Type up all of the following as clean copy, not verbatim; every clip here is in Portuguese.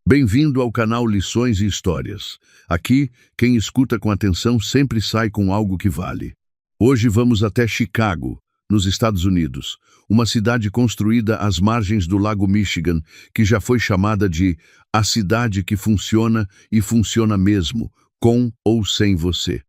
Bem-vindo ao canal Lições e Histórias. Aqui, quem escuta com atenção sempre sai com algo que vale. Hoje vamos até Chicago, nos Estados Unidos, uma cidade construída às margens do Lago Michigan, que já foi chamada de a cidade que funciona e funciona mesmo, com ou sem você.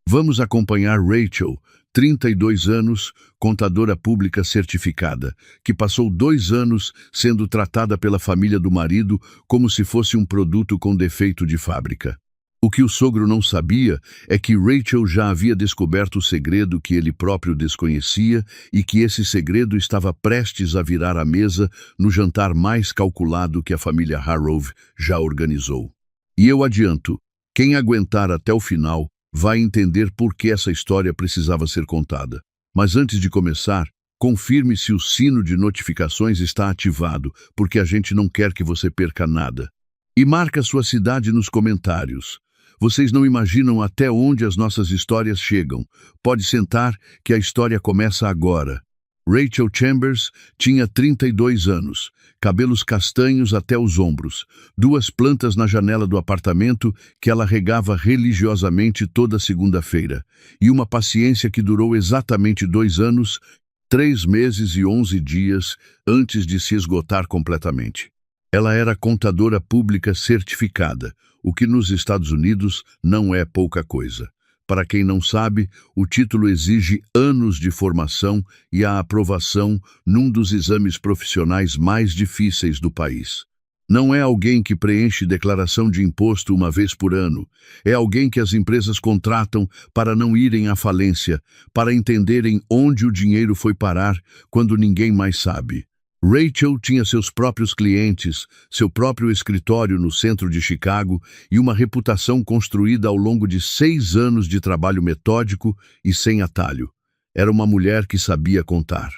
Vamos acompanhar Rachel, 32 anos, contadora pública certificada, que passou 2 anos sendo tratada pela família do marido como se fosse um produto com defeito de fábrica. O que o sogro não sabia é que Rachel já havia descoberto o segredo que ele próprio desconhecia e que esse segredo estava prestes a virar a mesa no jantar mais calculado que a família Harrove já organizou. E eu adianto, quem aguentar até o final vai entender por que essa história precisava ser contada. Mas antes de começar, confirme se o sino de notificações está ativado, porque a gente não quer que você perca nada. E marca sua cidade nos comentários. Vocês não imaginam até onde as nossas histórias chegam. Pode sentar que a história começa agora. Rachel Chambers tinha 32 anos, cabelos castanhos até os ombros, 2 plantas na janela do apartamento que ela regava religiosamente toda segunda-feira, e uma paciência que durou exatamente 2 anos, 3 meses e 11 dias antes de se esgotar completamente. Ela era contadora pública certificada, o que nos Estados Unidos não é pouca coisa. Para quem não sabe, o título exige anos de formação e a aprovação num dos exames profissionais mais difíceis do país. Não é alguém que preenche declaração de imposto uma vez por ano. É alguém que as empresas contratam para não irem à falência, para entenderem onde o dinheiro foi parar quando ninguém mais sabe. Rachel tinha seus próprios clientes, seu próprio escritório no centro de Chicago e uma reputação construída ao longo de 6 anos de trabalho metódico e sem atalho. Era uma mulher que sabia contar.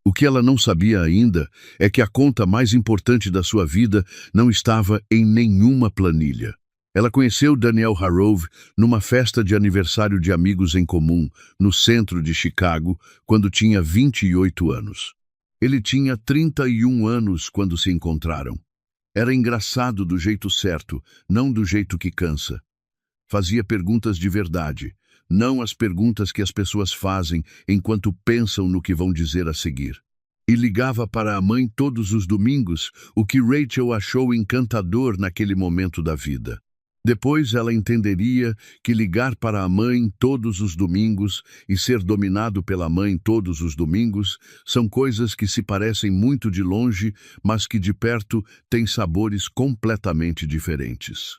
O que ela não sabia ainda é que a conta mais importante da sua vida não estava em nenhuma planilha. Ela conheceu Daniel Harrove numa festa de aniversário de amigos em comum, no centro de Chicago, quando tinha 28 anos. Ele tinha 31 anos quando se encontraram. Era engraçado do jeito certo, não do jeito que cansa. Fazia perguntas de verdade, não as perguntas que as pessoas fazem enquanto pensam no que vão dizer a seguir. E ligava para a mãe todos os domingos, o que Rachel achou encantador naquele momento da vida. Depois ela entenderia que ligar para a mãe todos os domingos e ser dominado pela mãe todos os domingos são coisas que se parecem muito de longe, mas que de perto têm sabores completamente diferentes.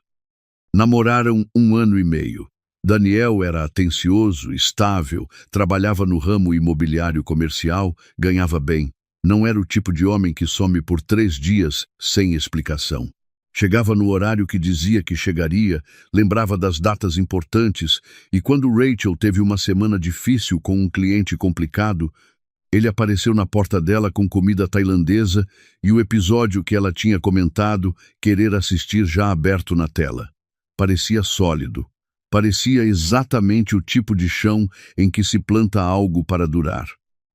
Namoraram 1 ano e meio. Daniel era atencioso, estável, trabalhava no ramo imobiliário comercial, ganhava bem. Não era o tipo de homem que some por 3 dias sem explicação. Chegava no horário que dizia que chegaria, lembrava das datas importantes, e quando Rachel teve uma semana difícil com um cliente complicado, ele apareceu na porta dela com comida tailandesa e o episódio que ela tinha comentado querer assistir já aberto na tela. Parecia sólido. Parecia exatamente o tipo de chão em que se planta algo para durar.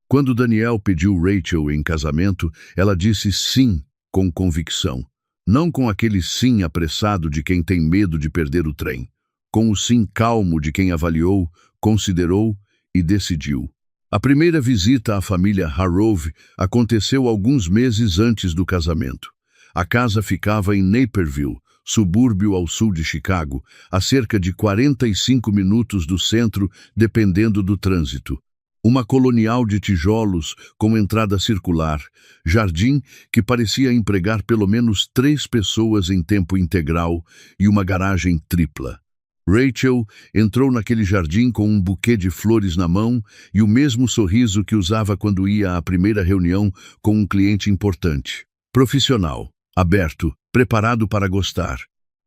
Quando Daniel pediu Rachel em casamento, ela disse sim com convicção. Não com aquele sim apressado de quem tem medo de perder o trem. Com o sim calmo de quem avaliou, considerou e decidiu. A primeira visita à família Harrove aconteceu alguns meses antes do casamento. A casa ficava em Naperville, subúrbio ao sul de Chicago, a cerca de 45 minutos do centro, dependendo do trânsito. Uma colonial de tijolos com entrada circular, jardim que parecia empregar pelo menos 3 pessoas em tempo integral e uma garagem tripla. Rachel entrou naquele jardim com um buquê de flores na mão e o mesmo sorriso que usava quando ia à primeira reunião com um cliente importante. Profissional, aberto, preparado para gostar.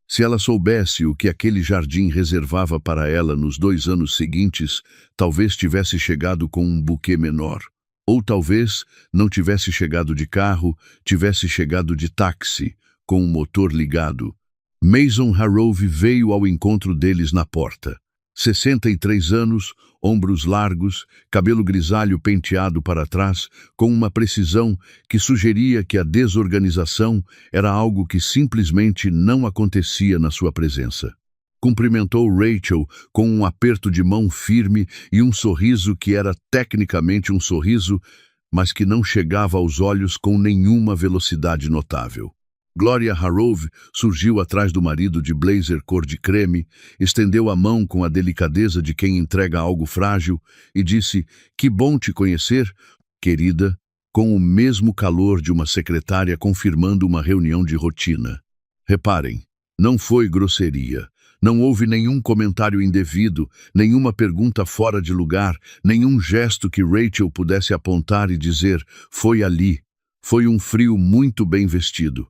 Se ela soubesse o que aquele jardim reservava para ela nos 2 anos seguintes, talvez tivesse chegado com um buquê menor. Ou talvez não tivesse chegado de carro, tivesse chegado de táxi, com o motor ligado. Mason Harrove veio ao encontro deles na porta. 63 anos, ombros largos, cabelo grisalho penteado para trás, com uma precisão que sugeria que a desorganização era algo que simplesmente não acontecia na sua presença. Cumprimentou Rachel com um aperto de mão firme e um sorriso que era tecnicamente um sorriso, mas que não chegava aos olhos com nenhuma velocidade notável. Gloria Harrove surgiu atrás do marido de blazer cor de creme, estendeu a mão com a delicadeza de quem entrega algo frágil e disse: "Que bom te conhecer, querida", com o mesmo calor de uma secretária confirmando uma reunião de rotina. Reparem, não foi grosseria. Não houve nenhum comentário indevido, nenhuma pergunta fora de lugar, nenhum gesto que Rachel pudesse apontar e dizer: "Foi ali". Foi um frio muito bem vestido.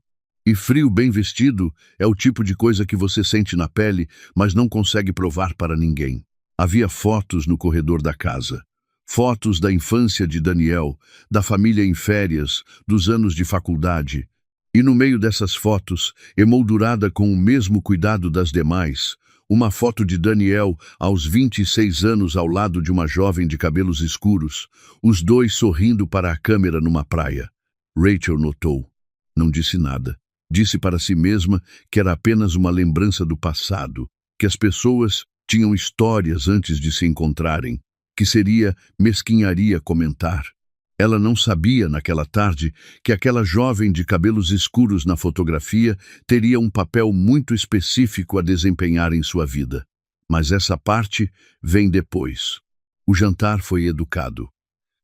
E frio bem vestido é o tipo de coisa que você sente na pele, mas não consegue provar para ninguém. Havia fotos no corredor da casa. Fotos da infância de Daniel, da família em férias, dos anos de faculdade. E no meio dessas fotos, emoldurada com o mesmo cuidado das demais, uma foto de Daniel aos 26 anos ao lado de uma jovem de cabelos escuros, os dois sorrindo para a câmera numa praia. Rachel notou. Não disse nada. Disse para si mesma que era apenas uma lembrança do passado, que as pessoas tinham histórias antes de se encontrarem, que seria mesquinharia comentar. Ela não sabia, naquela tarde, que aquela jovem de cabelos escuros na fotografia teria um papel muito específico a desempenhar em sua vida. Mas essa parte vem depois. O jantar foi educado.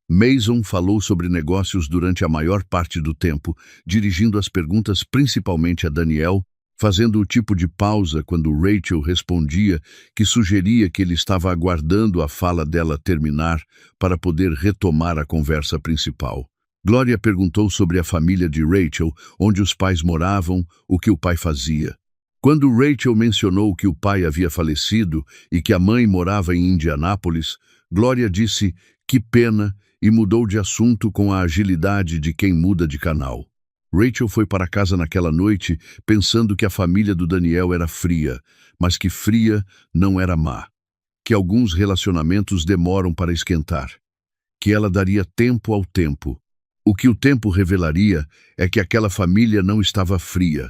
Mason falou sobre negócios durante a maior parte do tempo, dirigindo as perguntas principalmente a Daniel, fazendo o tipo de pausa quando Rachel respondia, que sugeria que ele estava aguardando a fala dela terminar para poder retomar a conversa principal. Gloria perguntou sobre a família de Rachel, onde os pais moravam, o que o pai fazia. Quando Rachel mencionou que o pai havia falecido e que a mãe morava em Indianápolis, Gloria disse: "Que pena", e mudou de assunto com a agilidade de quem muda de canal. Rachel foi para casa naquela noite pensando que a família do Daniel era fria, mas que fria não era má. Que alguns relacionamentos demoram para esquentar. Que ela daria tempo ao tempo. O que o tempo revelaria é que aquela família não estava fria.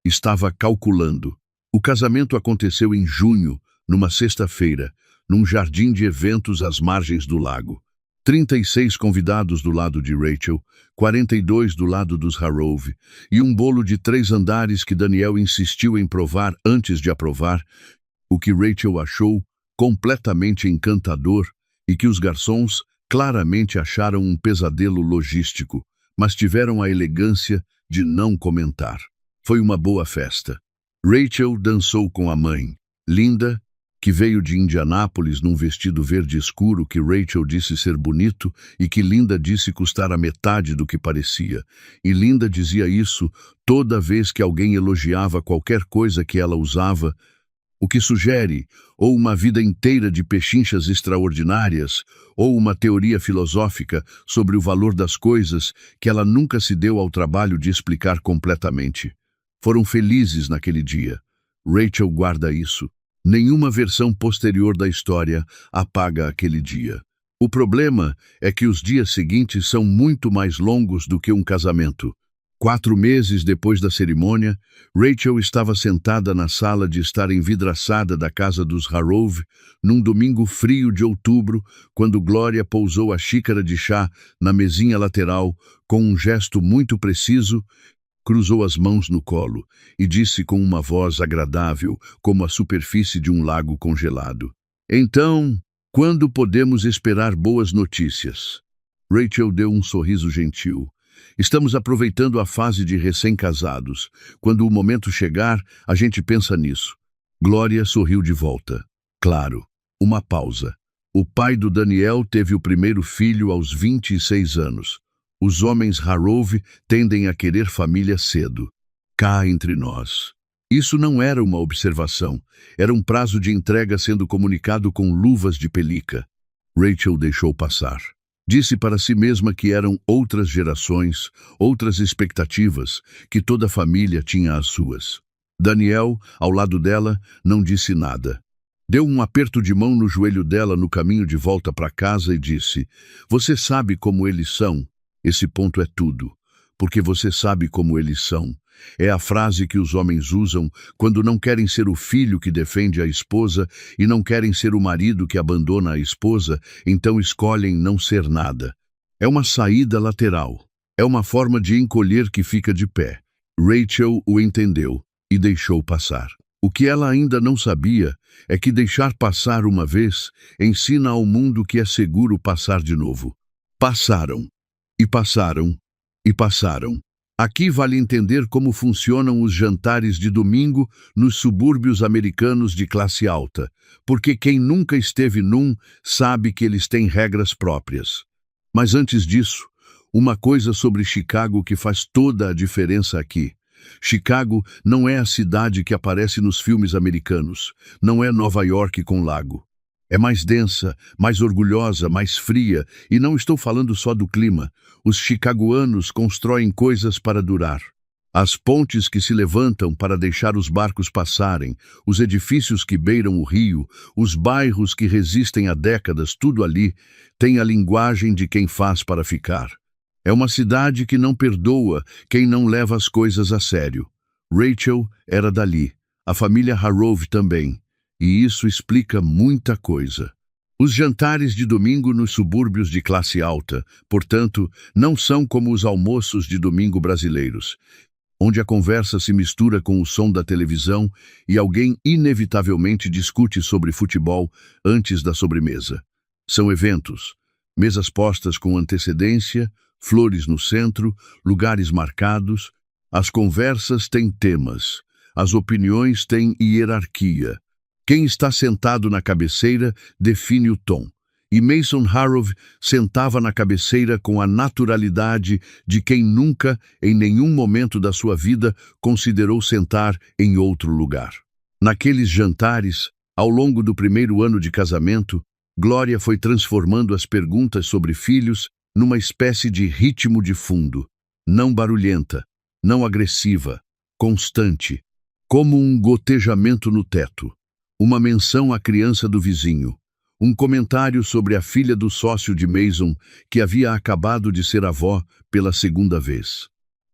Estava calculando. O casamento aconteceu em junho, numa sexta-feira, num jardim de eventos às margens do lago. 36 convidados do lado de Rachel, 42 do lado dos Harrove, e um bolo de 3 andares que Daniel insistiu em provar antes de aprovar, o que Rachel achou completamente encantador e que os garçons claramente acharam um pesadelo logístico, mas tiveram a elegância de não comentar. Foi uma boa festa. Rachel dançou com a mãe, Linda, que veio de Indianápolis num vestido verde escuro que Rachel disse ser bonito e que Linda disse custar a metade do que parecia. E Linda dizia isso toda vez que alguém elogiava qualquer coisa que ela usava, o que sugere ou uma vida inteira de pechinchas extraordinárias ou uma teoria filosófica sobre o valor das coisas que ela nunca se deu ao trabalho de explicar completamente. Foram felizes naquele dia. Rachel guarda isso. Nenhuma versão posterior da história apaga aquele dia. O problema é que os dias seguintes são muito mais longos do que um casamento. 4 meses depois da cerimônia, Rachel estava sentada na sala de estar envidraçada da casa dos Harrove, num domingo frio de outubro, quando Gloria pousou a xícara de chá na mesinha lateral com um gesto muito preciso, cruzou as mãos no colo e disse com uma voz agradável, como a superfície de um lago congelado: "Então, quando podemos esperar boas notícias?" Rachel deu um sorriso gentil. "Estamos aproveitando a fase de recém-casados. Quando o momento chegar, a gente pensa nisso." Gloria sorriu de volta. Claro, uma pausa. O pai do Daniel teve o primeiro filho aos 26 anos. Os homens Harrove tendem a querer família cedo. Cá entre nós. Isso não era uma observação. Era um prazo de entrega sendo comunicado com luvas de pelica. Rachel deixou passar. Disse para si mesma que eram outras gerações, outras expectativas, que toda família tinha as suas. Daniel, ao lado dela, não disse nada. Deu um aperto de mão no joelho dela no caminho de volta para casa e disse: "Você sabe como eles são? Esse ponto é tudo. Porque você sabe como eles são." É a frase que os homens usam quando não querem ser o filho que defende a esposa e não querem ser o marido que abandona a esposa, então escolhem não ser nada. É uma saída lateral. É uma forma de encolher que fica de pé. Rachel o entendeu e deixou passar. O que ela ainda não sabia é que deixar passar uma vez ensina ao mundo que é seguro passar de novo. Passaram, e passaram, e passaram. Aqui vale entender como funcionam os jantares de domingo nos subúrbios americanos de classe alta, porque quem nunca esteve num sabe que eles têm regras próprias. Mas antes disso, uma coisa sobre Chicago que faz toda a diferença aqui. Chicago não é a cidade que aparece nos filmes americanos, não é Nova York com lago. É mais densa, mais orgulhosa, mais fria, e não estou falando só do clima. Os chicagoanos constroem coisas para durar. As pontes que se levantam para deixar os barcos passarem, os edifícios que beiram o rio, os bairros que resistem há décadas, tudo ali tem a linguagem de quem faz para ficar. É uma cidade que não perdoa quem não leva as coisas a sério. Rachel era dali, a família Harrove também. E isso explica muita coisa. Os jantares de domingo nos subúrbios de classe alta, portanto, não são como os almoços de domingo brasileiros, onde a conversa se mistura com o som da televisão e alguém inevitavelmente discute sobre futebol antes da sobremesa. São eventos, mesas postas com antecedência, flores no centro, lugares marcados. As conversas têm temas, as opiniões têm hierarquia. Quem está sentado na cabeceira define o tom. E Mason Harrove sentava na cabeceira com a naturalidade de quem nunca, em nenhum momento da sua vida, considerou sentar em outro lugar. Naqueles jantares, ao longo do primeiro ano de casamento, Glória foi transformando as perguntas sobre filhos numa espécie de ritmo de fundo, não barulhenta, não agressiva, constante, como um gotejamento no teto. Uma menção à criança do vizinho, um comentário sobre a filha do sócio de Mason, que havia acabado de ser avó pela segunda vez.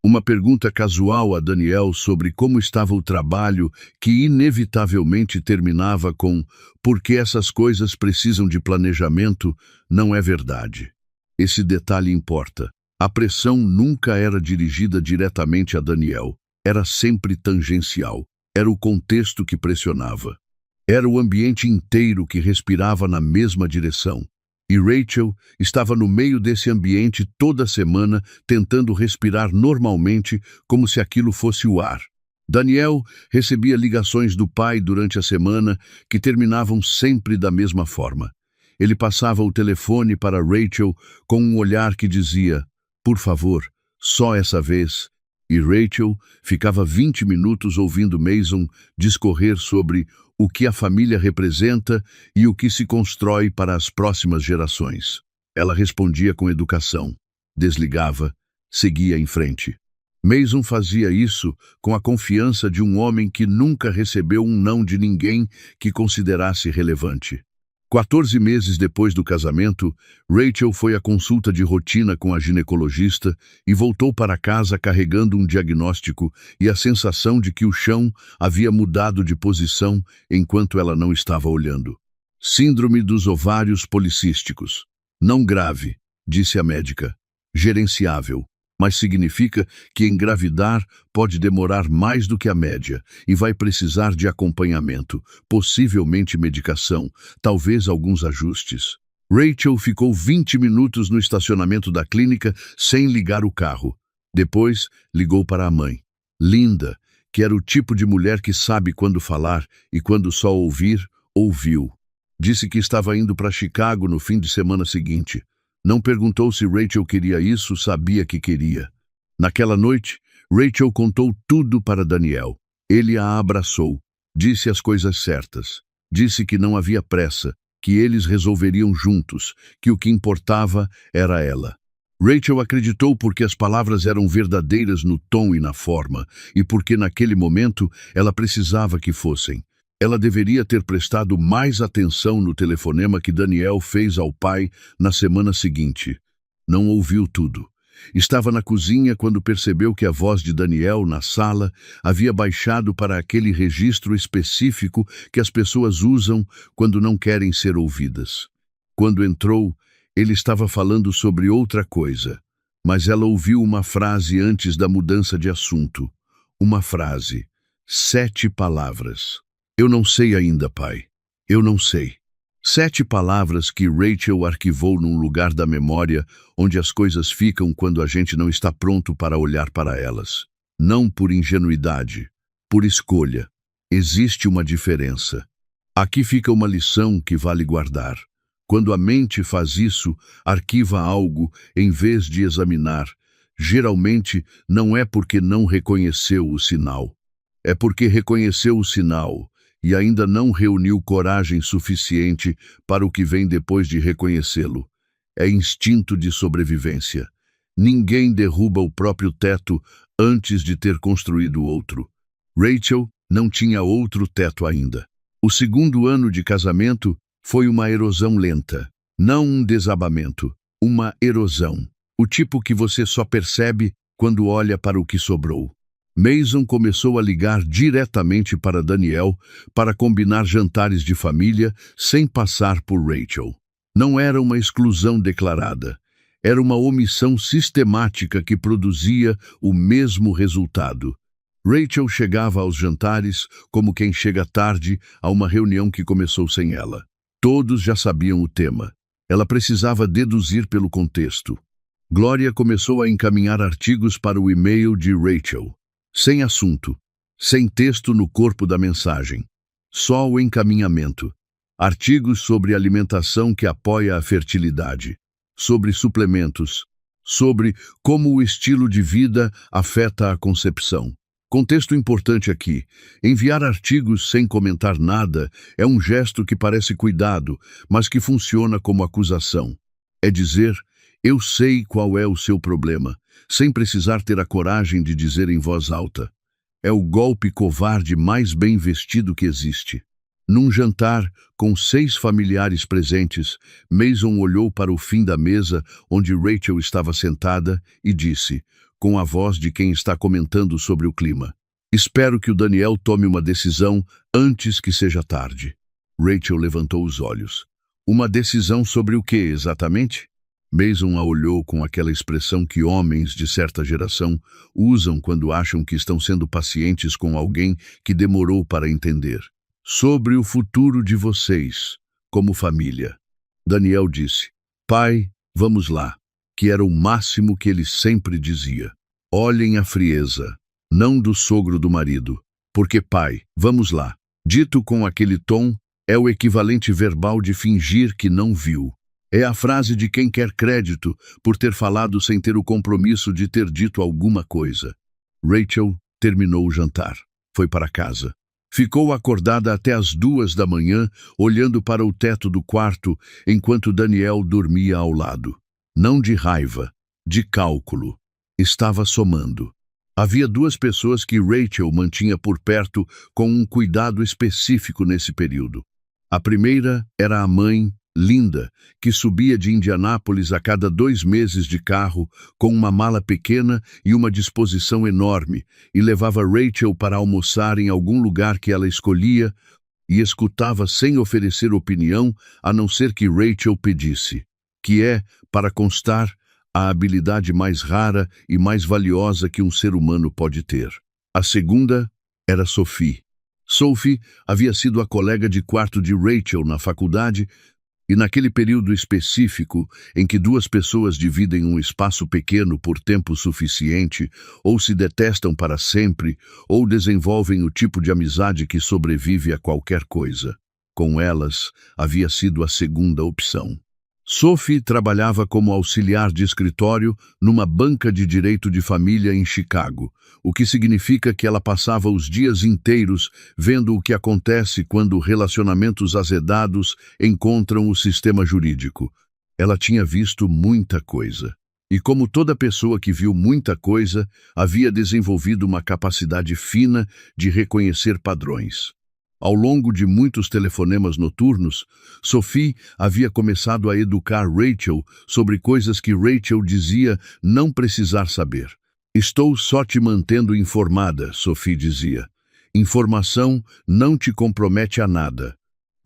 Uma pergunta casual a Daniel sobre como estava o trabalho, que inevitavelmente terminava com "por que essas coisas precisam de planejamento?" Não é verdade. Esse detalhe importa. A pressão nunca era dirigida diretamente a Daniel, era sempre tangencial. Era o contexto que pressionava. Era o ambiente inteiro que respirava na mesma direção. E Rachel estava no meio desse ambiente toda semana, tentando respirar normalmente, como se aquilo fosse o ar. Daniel recebia ligações do pai durante a semana que terminavam sempre da mesma forma. Ele passava o telefone para Rachel com um olhar que dizia: "Por favor, só essa vez." E Rachel ficava 20 minutos ouvindo Mason discorrer sobre o que a família representa e o que se constrói para as próximas gerações. Ela respondia com educação, desligava, seguia em frente. Mason fazia isso com a confiança de um homem que nunca recebeu um não de ninguém que considerasse relevante. 14 meses depois do casamento, Rachel foi à consulta de rotina com a ginecologista e voltou para casa carregando um diagnóstico e a sensação de que o chão havia mudado de posição enquanto ela não estava olhando. Síndrome dos ovários policísticos. Não grave, disse a médica. Gerenciável. Mas significa que engravidar pode demorar mais do que a média e vai precisar de acompanhamento, possivelmente medicação, talvez alguns ajustes. Rachel ficou 20 minutos no estacionamento da clínica sem ligar o carro. Depois, ligou para a mãe. Linda, que era o tipo de mulher que sabe quando falar e quando só ouvir, ouviu. Disse que estava indo para Chicago no fim de semana seguinte. Não perguntou se Rachel queria isso, sabia que queria. Naquela noite, Rachel contou tudo para Daniel. Ele a abraçou, disse as coisas certas, disse que não havia pressa, que eles resolveriam juntos, que o que importava era ela. Rachel acreditou porque as palavras eram verdadeiras no tom e na forma, e porque naquele momento ela precisava que fossem. Ela deveria ter prestado mais atenção no telefonema que Daniel fez ao pai na semana seguinte. Não ouviu tudo. Estava na cozinha quando percebeu que a voz de Daniel na sala havia baixado para aquele registro específico que as pessoas usam quando não querem ser ouvidas. Quando entrou, ele estava falando sobre outra coisa, mas ela ouviu uma frase antes da mudança de assunto. Uma frase. 7 palavras. Eu não sei ainda, pai. Eu não sei. 7 palavras que Rachel arquivou num lugar da memória onde as coisas ficam quando a gente não está pronto para olhar para elas. Não por ingenuidade, por escolha. Existe uma diferença. Aqui fica uma lição que vale guardar. Quando a mente faz isso, arquiva algo em vez de examinar. Geralmente não é porque não reconheceu o sinal. É porque reconheceu o sinal e ainda não reuniu coragem suficiente para o que vem depois de reconhecê-lo. É instinto de sobrevivência. Ninguém derruba o próprio teto antes de ter construído outro. Rachel não tinha outro teto ainda. O segundo ano de casamento foi uma erosão lenta. Não um desabamento, uma erosão. O tipo que você só percebe quando olha para o que sobrou. Mason começou a ligar diretamente para Daniel para combinar jantares de família sem passar por Rachel. Não era uma exclusão declarada. Era uma omissão sistemática que produzia o mesmo resultado. Rachel chegava aos jantares como quem chega tarde a uma reunião que começou sem ela. Todos já sabiam o tema. Ela precisava deduzir pelo contexto. Glória começou a encaminhar artigos para o e-mail de Rachel. Sem assunto, sem texto no corpo da mensagem. Só o encaminhamento. Artigos sobre alimentação que apoia a fertilidade. Sobre suplementos. Sobre como o estilo de vida afeta a concepção. Contexto importante aqui. Enviar artigos sem comentar nada é um gesto que parece cuidado, mas que funciona como acusação. É dizer, eu sei qual é o seu problema, sem precisar ter a coragem de dizer em voz alta. É o golpe covarde mais bem vestido que existe. Num jantar, com 6 familiares presentes, Mason olhou para o fim da mesa onde Rachel estava sentada e disse, com a voz de quem está comentando sobre o clima, espero que o Daniel tome uma decisão antes que seja tarde. Rachel levantou os olhos. Uma decisão sobre o que exatamente? Mason a olhou com aquela expressão que homens de certa geração usam quando acham que estão sendo pacientes com alguém que demorou para entender. Sobre o futuro de vocês, como família. Daniel disse, pai, vamos lá, que era o máximo que ele sempre dizia. Olhem a frieza, não do sogro do marido, porque pai, vamos lá, dito com aquele tom, é o equivalente verbal de fingir que não viu. É a frase de quem quer crédito por ter falado sem ter o compromisso de ter dito alguma coisa. Rachel terminou o jantar. Foi para casa. Ficou acordada até as 2 da manhã, olhando para o teto do quarto, enquanto Daniel dormia ao lado. Não de raiva, de cálculo. Estava somando. Havia 2 pessoas que Rachel mantinha por perto com um cuidado específico nesse período. A primeira era a mãe, Linda, que subia de Indianápolis a cada 2 meses de carro, com uma mala pequena e uma disposição enorme, e levava Rachel para almoçar em algum lugar que ela escolhia e escutava sem oferecer opinião, a não ser que Rachel pedisse, que é, para constar, a habilidade mais rara e mais valiosa que um ser humano pode ter. A segunda era Sophie. Sophie havia sido a colega de quarto de Rachel na faculdade, e naquele período específico em que 2 pessoas dividem um espaço pequeno por tempo suficiente, ou se detestam para sempre, ou desenvolvem o tipo de amizade que sobrevive a qualquer coisa. Com elas, havia sido a segunda opção. Sophie trabalhava como auxiliar de escritório numa banca de direito de família em Chicago, o que significa que ela passava os dias inteiros vendo o que acontece quando relacionamentos azedados encontram o sistema jurídico. Ela tinha visto muita coisa. E como toda pessoa que viu muita coisa, havia desenvolvido uma capacidade fina de reconhecer padrões. Ao longo de muitos telefonemas noturnos, Sophie havia começado a educar Rachel sobre coisas que Rachel dizia não precisar saber. Estou só te mantendo informada, Sophie dizia. Informação não te compromete a nada.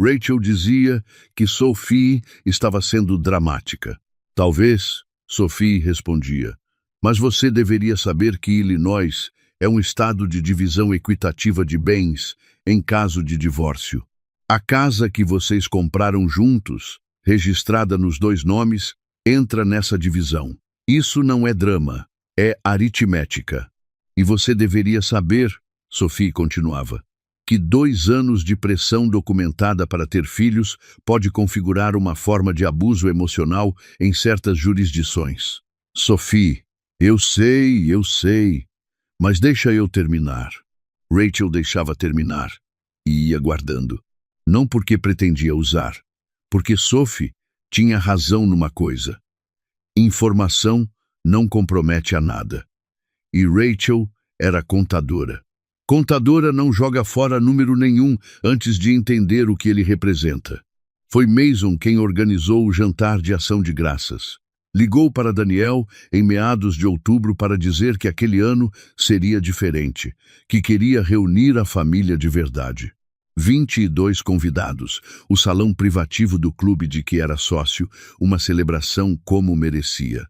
Rachel dizia que Sophie estava sendo dramática. Talvez, Sophie respondia, mas você deveria saber que Illinois é um estado de divisão equitativa de bens em caso de divórcio. A casa que vocês compraram juntos, registrada nos 2 nomes, entra nessa divisão. Isso não é drama, é aritmética. E você deveria saber, Sophie continuava, que 2 anos de pressão documentada para ter filhos pode configurar uma forma de abuso emocional em certas jurisdições. Sophie, eu sei, mas deixa eu terminar. Rachel deixava terminar e ia guardando. Não porque pretendia usar, porque Sophie tinha razão numa coisa. Informação não compromete a nada. E Rachel era contadora. Contadora não joga fora número nenhum antes de entender o que ele representa. Foi Mason quem organizou o jantar de ação de graças. Ligou para Daniel em meados de outubro para dizer que aquele ano seria diferente, que queria reunir a família de verdade. 22 convidados, o salão privativo do clube de que era sócio, uma celebração como merecia.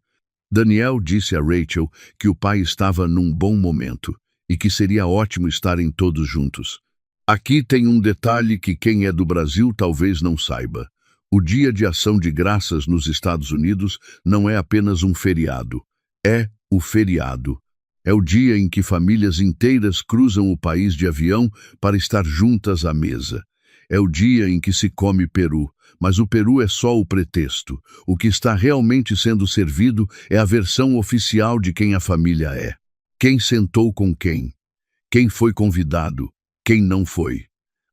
Daniel disse a Rachel que o pai estava num bom momento e que seria ótimo estarem todos juntos. Aqui tem um detalhe que quem é do Brasil talvez não saiba. O Dia de Ação de Graças nos Estados Unidos não é apenas um feriado. É o feriado. É o dia em que famílias inteiras cruzam o país de avião para estar juntas à mesa. É o dia em que se come peru, mas o peru é só o pretexto. O que está realmente sendo servido é a versão oficial de quem a família é. Quem sentou com quem? Quem foi convidado? Quem não foi?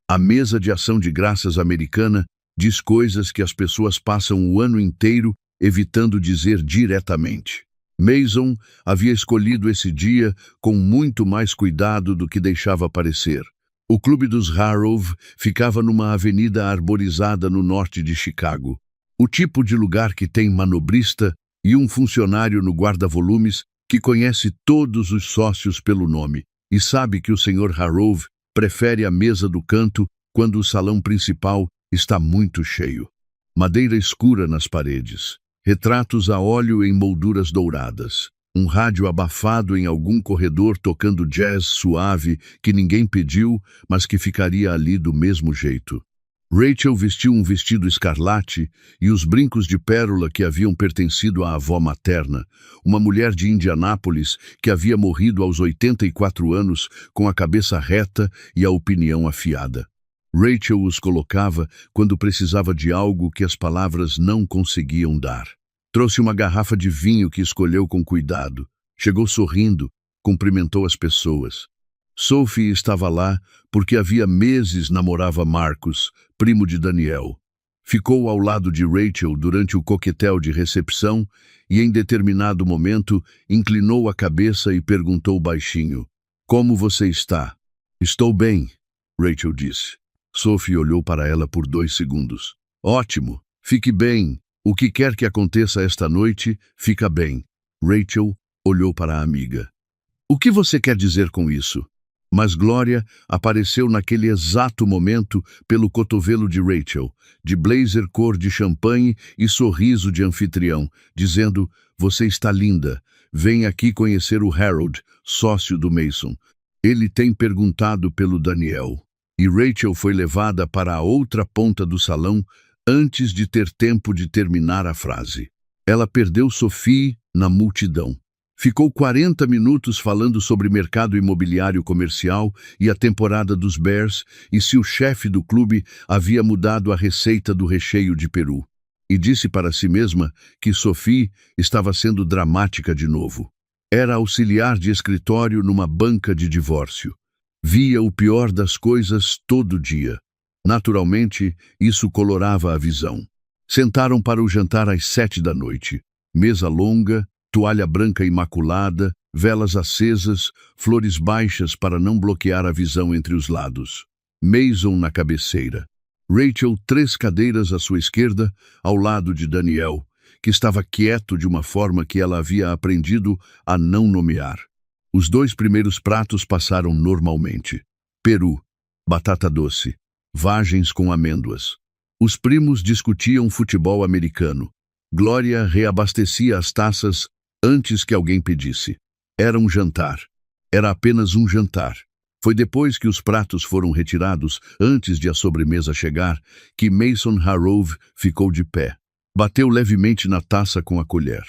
A mesa de ação de graças americana diz coisas que as pessoas passam o ano inteiro evitando dizer diretamente. Mason havia escolhido esse dia com muito mais cuidado do que deixava parecer. O clube dos Harrove ficava numa avenida arborizada no norte de Chicago. O tipo de lugar que tem manobrista e um funcionário no guarda-volumes que conhece todos os sócios pelo nome e sabe que o Sr. Harrove prefere a mesa do canto quando o salão principal está muito cheio. Madeira escura nas paredes, retratos a óleo em molduras douradas, um rádio abafado em algum corredor tocando jazz suave que ninguém pediu, mas que ficaria ali do mesmo jeito. Rachel vestiu um vestido escarlate e os brincos de pérola que haviam pertencido à avó materna, uma mulher de Indianápolis que havia morrido aos 84 anos com a cabeça reta e a opinião afiada. Rachel os colocava quando precisava de algo que as palavras não conseguiam dar. Trouxe uma garrafa de vinho que escolheu com cuidado. Chegou sorrindo, cumprimentou as pessoas. Sophie estava lá porque havia meses namorava Marcos, primo de Daniel. Ficou ao lado de Rachel durante o coquetel de recepção e, em determinado momento, inclinou a cabeça e perguntou baixinho: "Como você está?" "Estou bem", Rachel disse. Sophie olhou para ela por 2 segundos. "Ótimo, fique bem. O que quer que aconteça esta noite, fica bem." Rachel olhou para a amiga. "O que você quer dizer com isso?" Mas Glória apareceu naquele exato momento pelo cotovelo de Rachel, de blazer cor de champanhe e sorriso de anfitrião, dizendo: "Você está linda. Vem aqui conhecer o Harold, sócio do Mason. Ele tem perguntado pelo Daniel." E Rachel foi levada para a outra ponta do salão antes de ter tempo de terminar a frase. Ela perdeu Sophie na multidão. Ficou 40 minutos falando sobre mercado imobiliário comercial e a temporada dos Bears e se o chefe do clube havia mudado a receita do recheio de peru. E disse para si mesma que Sophie estava sendo dramática de novo. Era auxiliar de escritório numa banca de divórcio. Via o pior das coisas todo dia. Naturalmente, isso colorava a visão. Sentaram para o jantar às 7 da noite. Mesa longa, toalha branca imaculada, velas acesas, flores baixas para não bloquear a visão entre os lados. Mason na cabeceira. Rachel 3 cadeiras à sua esquerda, ao lado de Daniel, que estava quieto de uma forma que ela havia aprendido a não nomear. Os 2 primeiros pratos passaram normalmente. Peru, batata doce, vagens com amêndoas. Os primos discutiam futebol americano. Glória reabastecia as taças antes que alguém pedisse. Era um jantar. Era apenas um jantar. Foi depois que os pratos foram retirados, antes de a sobremesa chegar, que Mason Harrove ficou de pé. Bateu levemente na taça com a colher.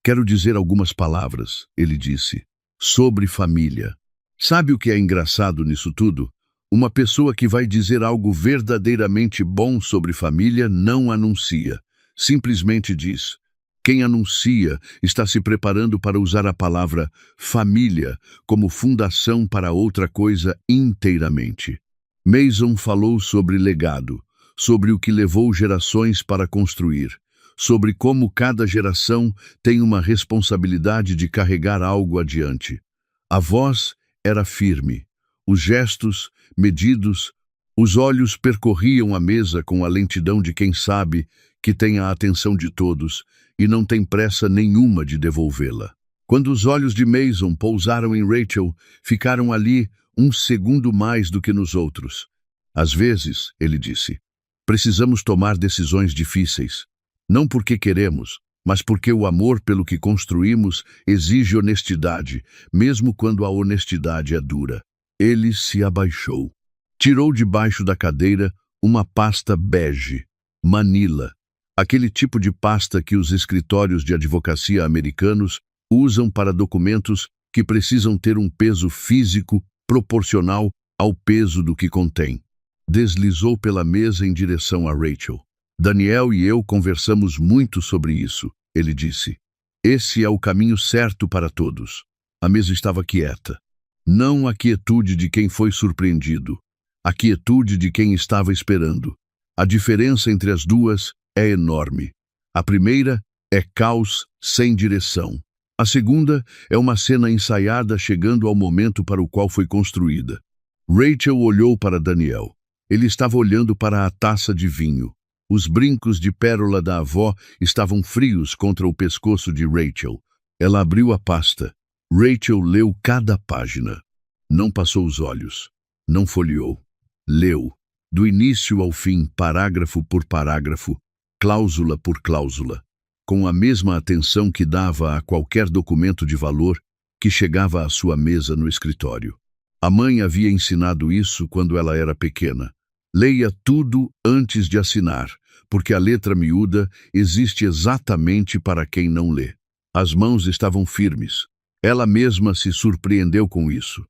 Quero dizer algumas palavras, ele disse, sobre família. Sabe o que é engraçado nisso tudo? Uma pessoa que vai dizer algo verdadeiramente bom sobre família não anuncia. Simplesmente diz. Quem anuncia está se preparando para usar a palavra família como fundação para outra coisa inteiramente. Mason falou sobre legado, sobre o que levou gerações para construir, sobre como cada geração tem uma responsabilidade de carregar algo adiante. A voz era firme, os gestos medidos, os olhos percorriam a mesa com a lentidão de quem sabe que tem a atenção de todos e não tem pressa nenhuma de devolvê-la. Quando os olhos de Mason pousaram em Rachel, ficaram ali 1 segundo mais do que nos outros. Às vezes, ele disse, precisamos tomar decisões difíceis. Não porque queremos, mas porque o amor pelo que construímos exige honestidade, mesmo quando a honestidade é dura. Ele se abaixou. Tirou debaixo da cadeira uma pasta bege, Manila, aquele tipo de pasta que os escritórios de advocacia americanos usam para documentos que precisam ter um peso físico proporcional ao peso do que contém. Deslizou pela mesa em direção a Rachel. Daniel e eu conversamos muito sobre isso, ele disse. Esse é o caminho certo para todos. A mesa estava quieta. Não a quietude de quem foi surpreendido. A quietude de quem estava esperando. A diferença entre as duas é enorme. A primeira é caos sem direção. A segunda é uma cena ensaiada chegando ao momento para o qual foi construída. Rachel olhou para Daniel. Ele estava olhando para a taça de vinho. Os brincos de pérola da avó estavam frios contra o pescoço de Rachel. Ela abriu a pasta. Rachel leu cada página. Não passou os olhos. Não folheou. Leu. Do início ao fim, parágrafo por parágrafo, cláusula por cláusula, com a mesma atenção que dava a qualquer documento de valor que chegava à sua mesa no escritório. A mãe havia ensinado isso quando ela era pequena. Leia tudo antes de assinar, porque a letra miúda existe exatamente para quem não lê. As mãos estavam firmes. Ela mesma se surpreendeu com isso.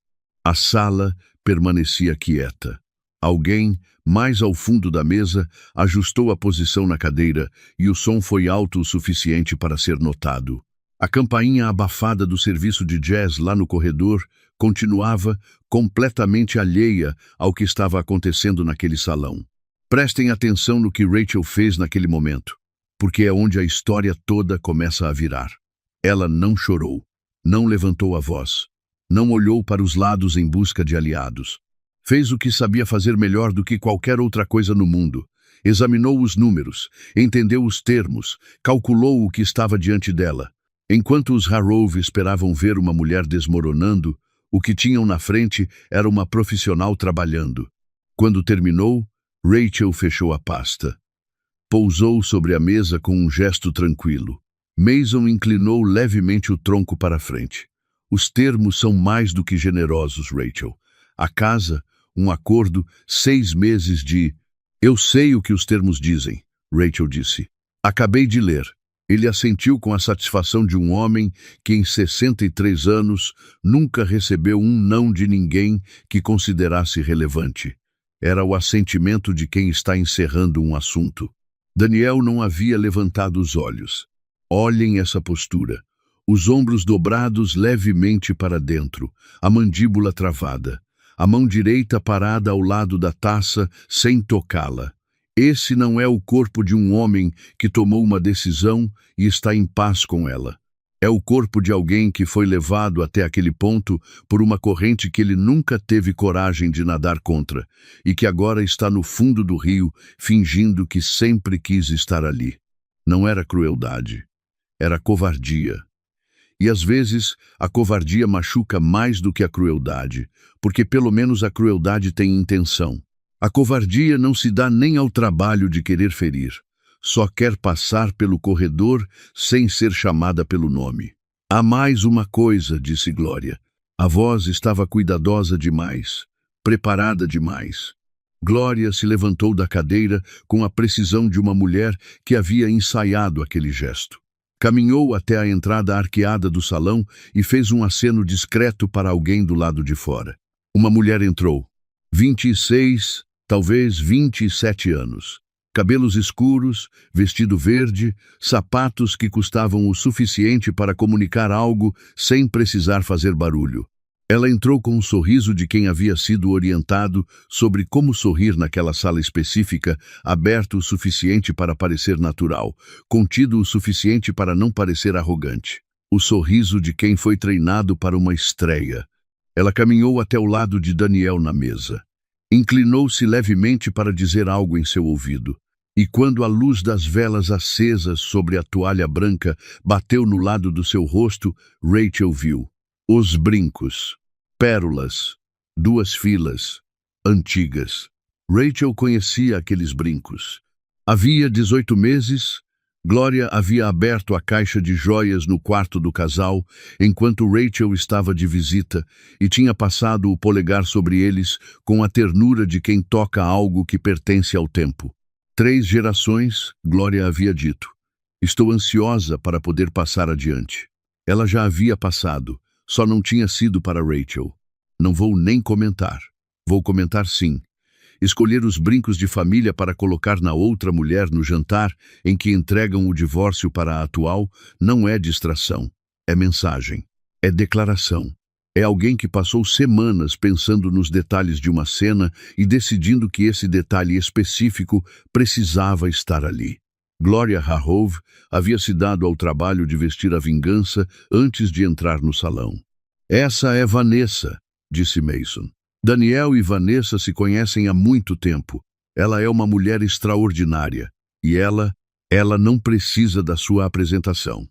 A sala permanecia quieta. Alguém, mais ao fundo da mesa, ajustou a posição na cadeira e o som foi alto o suficiente para ser notado. A campainha abafada do serviço de jazz lá no corredor continuava completamente alheia ao que estava acontecendo naquele salão. Prestem atenção no que Rachel fez naquele momento, porque é onde a história toda começa a virar. Ela não chorou, não levantou a voz, não olhou para os lados em busca de aliados. Fez o que sabia fazer melhor do que qualquer outra coisa no mundo. Examinou os números, entendeu os termos, calculou o que estava diante dela. Enquanto os Harrove esperavam ver uma mulher desmoronando, o que tinham na frente era uma profissional trabalhando. Quando terminou, Rachel fechou a pasta. Pousou sobre a mesa com um gesto tranquilo. Mason inclinou levemente o tronco para a frente. Os termos são mais do que generosos, Rachel. A casa, um acordo, 6 meses de... Eu sei o que os termos dizem, Rachel disse. Acabei de ler. Ele assentiu com a satisfação de um homem que em 63 anos nunca recebeu um não de ninguém que considerasse relevante. Era o assentimento de quem está encerrando um assunto. Daniel não havia levantado os olhos. Olhem essa postura. Os ombros dobrados levemente para dentro, a mandíbula travada. A mão direita parada ao lado da taça, sem tocá-la. Esse não é o corpo de um homem que tomou uma decisão e está em paz com ela. É o corpo de alguém que foi levado até aquele ponto por uma corrente que ele nunca teve coragem de nadar contra e que agora está no fundo do rio, fingindo que sempre quis estar ali. Não era crueldade, era covardia. E às vezes a covardia machuca mais do que a crueldade, porque pelo menos a crueldade tem intenção. A covardia não se dá nem ao trabalho de querer ferir. Só quer passar pelo corredor sem ser chamada pelo nome. Há mais uma coisa, disse Glória. A voz estava cuidadosa demais, preparada demais. Glória se levantou da cadeira com a precisão de uma mulher que havia ensaiado aquele gesto. Caminhou até a entrada arqueada do salão e fez um aceno discreto para alguém do lado de fora. Uma mulher entrou. 26, talvez 27 anos. Cabelos escuros, vestido verde, sapatos que custavam o suficiente para comunicar algo sem precisar fazer barulho. Ela entrou com um sorriso de quem havia sido orientado sobre como sorrir naquela sala específica, aberto o suficiente para parecer natural, contido o suficiente para não parecer arrogante. O sorriso de quem foi treinado para uma estreia. Ela caminhou até o lado de Daniel na mesa. Inclinou-se levemente para dizer algo em seu ouvido. E quando a luz das velas acesas sobre a toalha branca bateu no lado do seu rosto, Rachel viu. Os brincos. Pérolas. 2 filas. Antigas. Rachel conhecia aqueles brincos. Havia 18 meses, Glória havia aberto a caixa de joias no quarto do casal, enquanto Rachel estava de visita, e tinha passado o polegar sobre eles com a ternura de quem toca algo que pertence ao tempo. 3 gerações, Glória havia dito. Estou ansiosa para poder passar adiante. Ela já havia passado, só não tinha sido para Rachel. Não vou nem comentar. Vou comentar sim. Escolher os brincos de família para colocar na outra mulher no jantar em que entregam o divórcio para a atual não é distração, é mensagem, é declaração. É alguém que passou semanas pensando nos detalhes de uma cena e decidindo que esse detalhe específico precisava estar ali. Gloria Rahove havia se dado ao trabalho de vestir a vingança antes de entrar no salão. Essa é Vanessa, disse Mason. Daniel e Vanessa se conhecem há muito tempo. Ela é uma mulher extraordinária e ela não precisa da sua apresentação.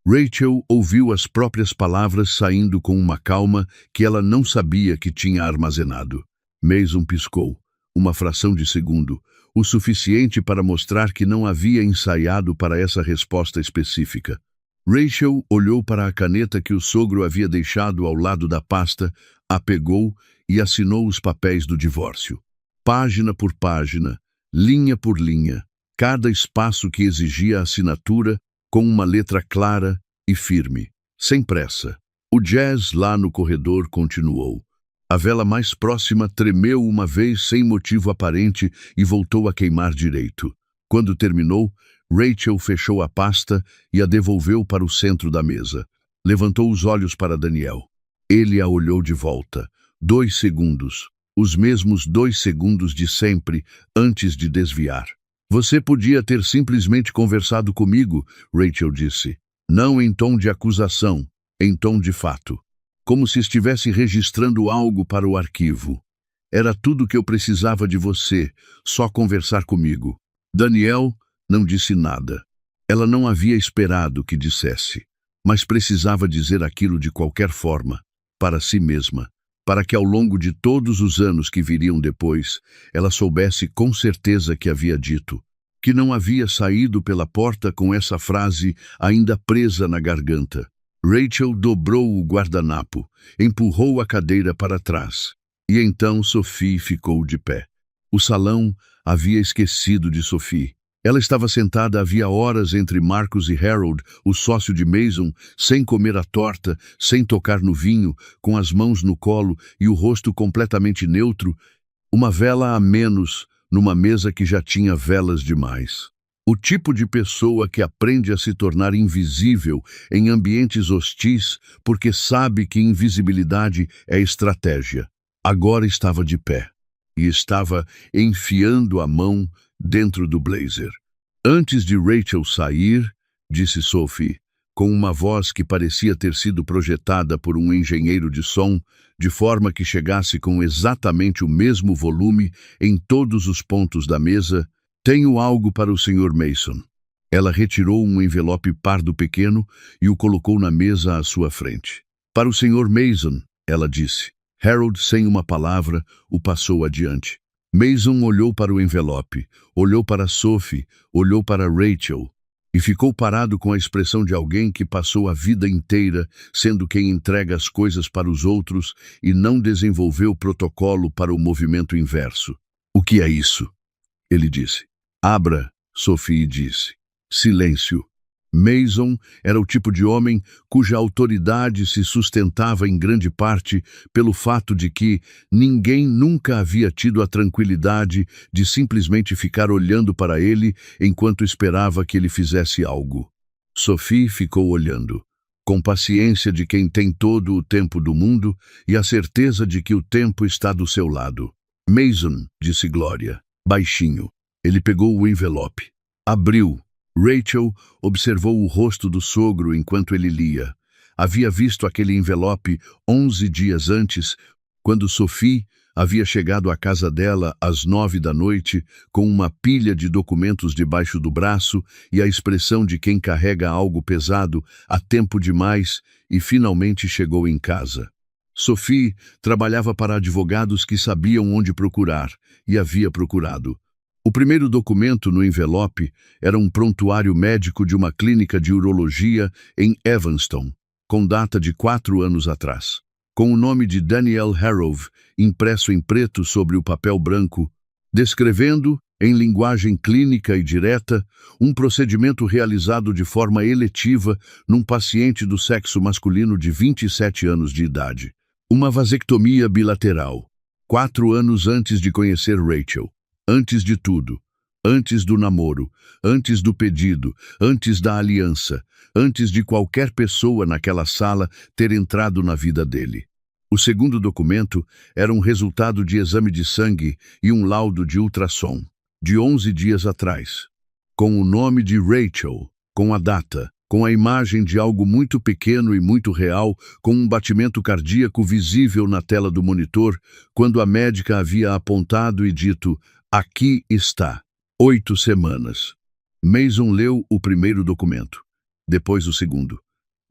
Rachel ouviu as próprias palavras saindo com uma calma que ela não sabia que tinha armazenado. Mason piscou, uma fração de segundo, o suficiente para mostrar que não havia ensaiado para essa resposta específica. Rachel olhou para a caneta que o sogro havia deixado ao lado da pasta, a pegou e assinou os papéis do divórcio. Página por página, linha por linha, cada espaço que exigia a assinatura com uma letra clara e firme, sem pressa. O jazz lá no corredor continuou. A vela mais próxima tremeu uma vez sem motivo aparente e voltou a queimar direito. Quando terminou, Rachel fechou a pasta e a devolveu para o centro da mesa. Levantou os olhos para Daniel. Ele a olhou de volta. 2 segundos. Os mesmos 2 segundos de sempre, antes de desviar. Você podia ter simplesmente conversado comigo, Rachel disse. Não em tom de acusação, em tom de fato. Como se estivesse registrando algo para o arquivo. Era tudo que eu precisava de você, só conversar comigo. Daniel não disse nada. Ela não havia esperado que dissesse, mas precisava dizer aquilo de qualquer forma, para si mesma, para que ao longo de todos os anos que viriam depois, ela soubesse com certeza que havia dito, que não havia saído pela porta com essa frase ainda presa na garganta. Rachel dobrou o guardanapo, empurrou a cadeira para trás, e então Sophie ficou de pé. O salão havia esquecido de Sophie. Ela estava sentada havia horas entre Marcus e Harold, o sócio de Mason, sem comer a torta, sem tocar no vinho, com as mãos no colo e o rosto completamente neutro, uma vela a menos numa mesa que já tinha velas demais. O tipo de pessoa que aprende a se tornar invisível em ambientes hostis porque sabe que invisibilidade é estratégia. Agora estava de pé e estava enfiando a mão dentro do blazer. Antes de Rachel sair, disse Sophie, com uma voz que parecia ter sido projetada por um engenheiro de som, de forma que chegasse com exatamente o mesmo volume em todos os pontos da mesa. Tenho algo para o Sr. Mason. Ela retirou um envelope pardo pequeno e o colocou na mesa à sua frente. Para o Sr. Mason, ela disse. Harold, sem uma palavra, o passou adiante. Mason olhou para o envelope, olhou para Sophie, olhou para Rachel e ficou parado com a expressão de alguém que passou a vida inteira sendo quem entrega as coisas para os outros e não desenvolveu protocolo para o movimento inverso. O que é isso? Ele disse. Abra, Sophie disse. Silêncio. Mason era o tipo de homem cuja autoridade se sustentava em grande parte pelo fato de que ninguém nunca havia tido a tranquilidade de simplesmente ficar olhando para ele enquanto esperava que ele fizesse algo. Sophie ficou olhando, com paciência de quem tem todo o tempo do mundo e a certeza de que o tempo está do seu lado. Mason, disse Glória, baixinho. Ele pegou o envelope. Abriu. Rachel observou o rosto do sogro enquanto ele lia. Havia visto aquele envelope 11 dias antes, quando Sophie havia chegado à casa dela às 9 da noite, com uma pilha de documentos debaixo do braço e a expressão de quem carrega algo pesado há tempo demais e finalmente chegou em casa. Sophie trabalhava para advogados que sabiam onde procurar e havia procurado. O primeiro documento no envelope era um prontuário médico de uma clínica de urologia em Evanston, com data de 4 anos atrás, com o nome de Daniel Harrove impresso em preto sobre o papel branco, descrevendo, em linguagem clínica e direta, um procedimento realizado de forma eletiva num paciente do sexo masculino de 27 anos de idade. Uma vasectomia bilateral, 4 anos antes de conhecer Rachel. Antes de tudo, antes do namoro, antes do pedido, antes da aliança, antes de qualquer pessoa naquela sala ter entrado na vida dele. O segundo documento era um resultado de exame de sangue e um laudo de ultrassom, de 11 dias atrás, com o nome de Rachel, com a data, com a imagem de algo muito pequeno e muito real, com um batimento cardíaco visível na tela do monitor, quando a médica havia apontado e dito: aqui está. 8 semanas. Mason leu o primeiro documento, depois o segundo.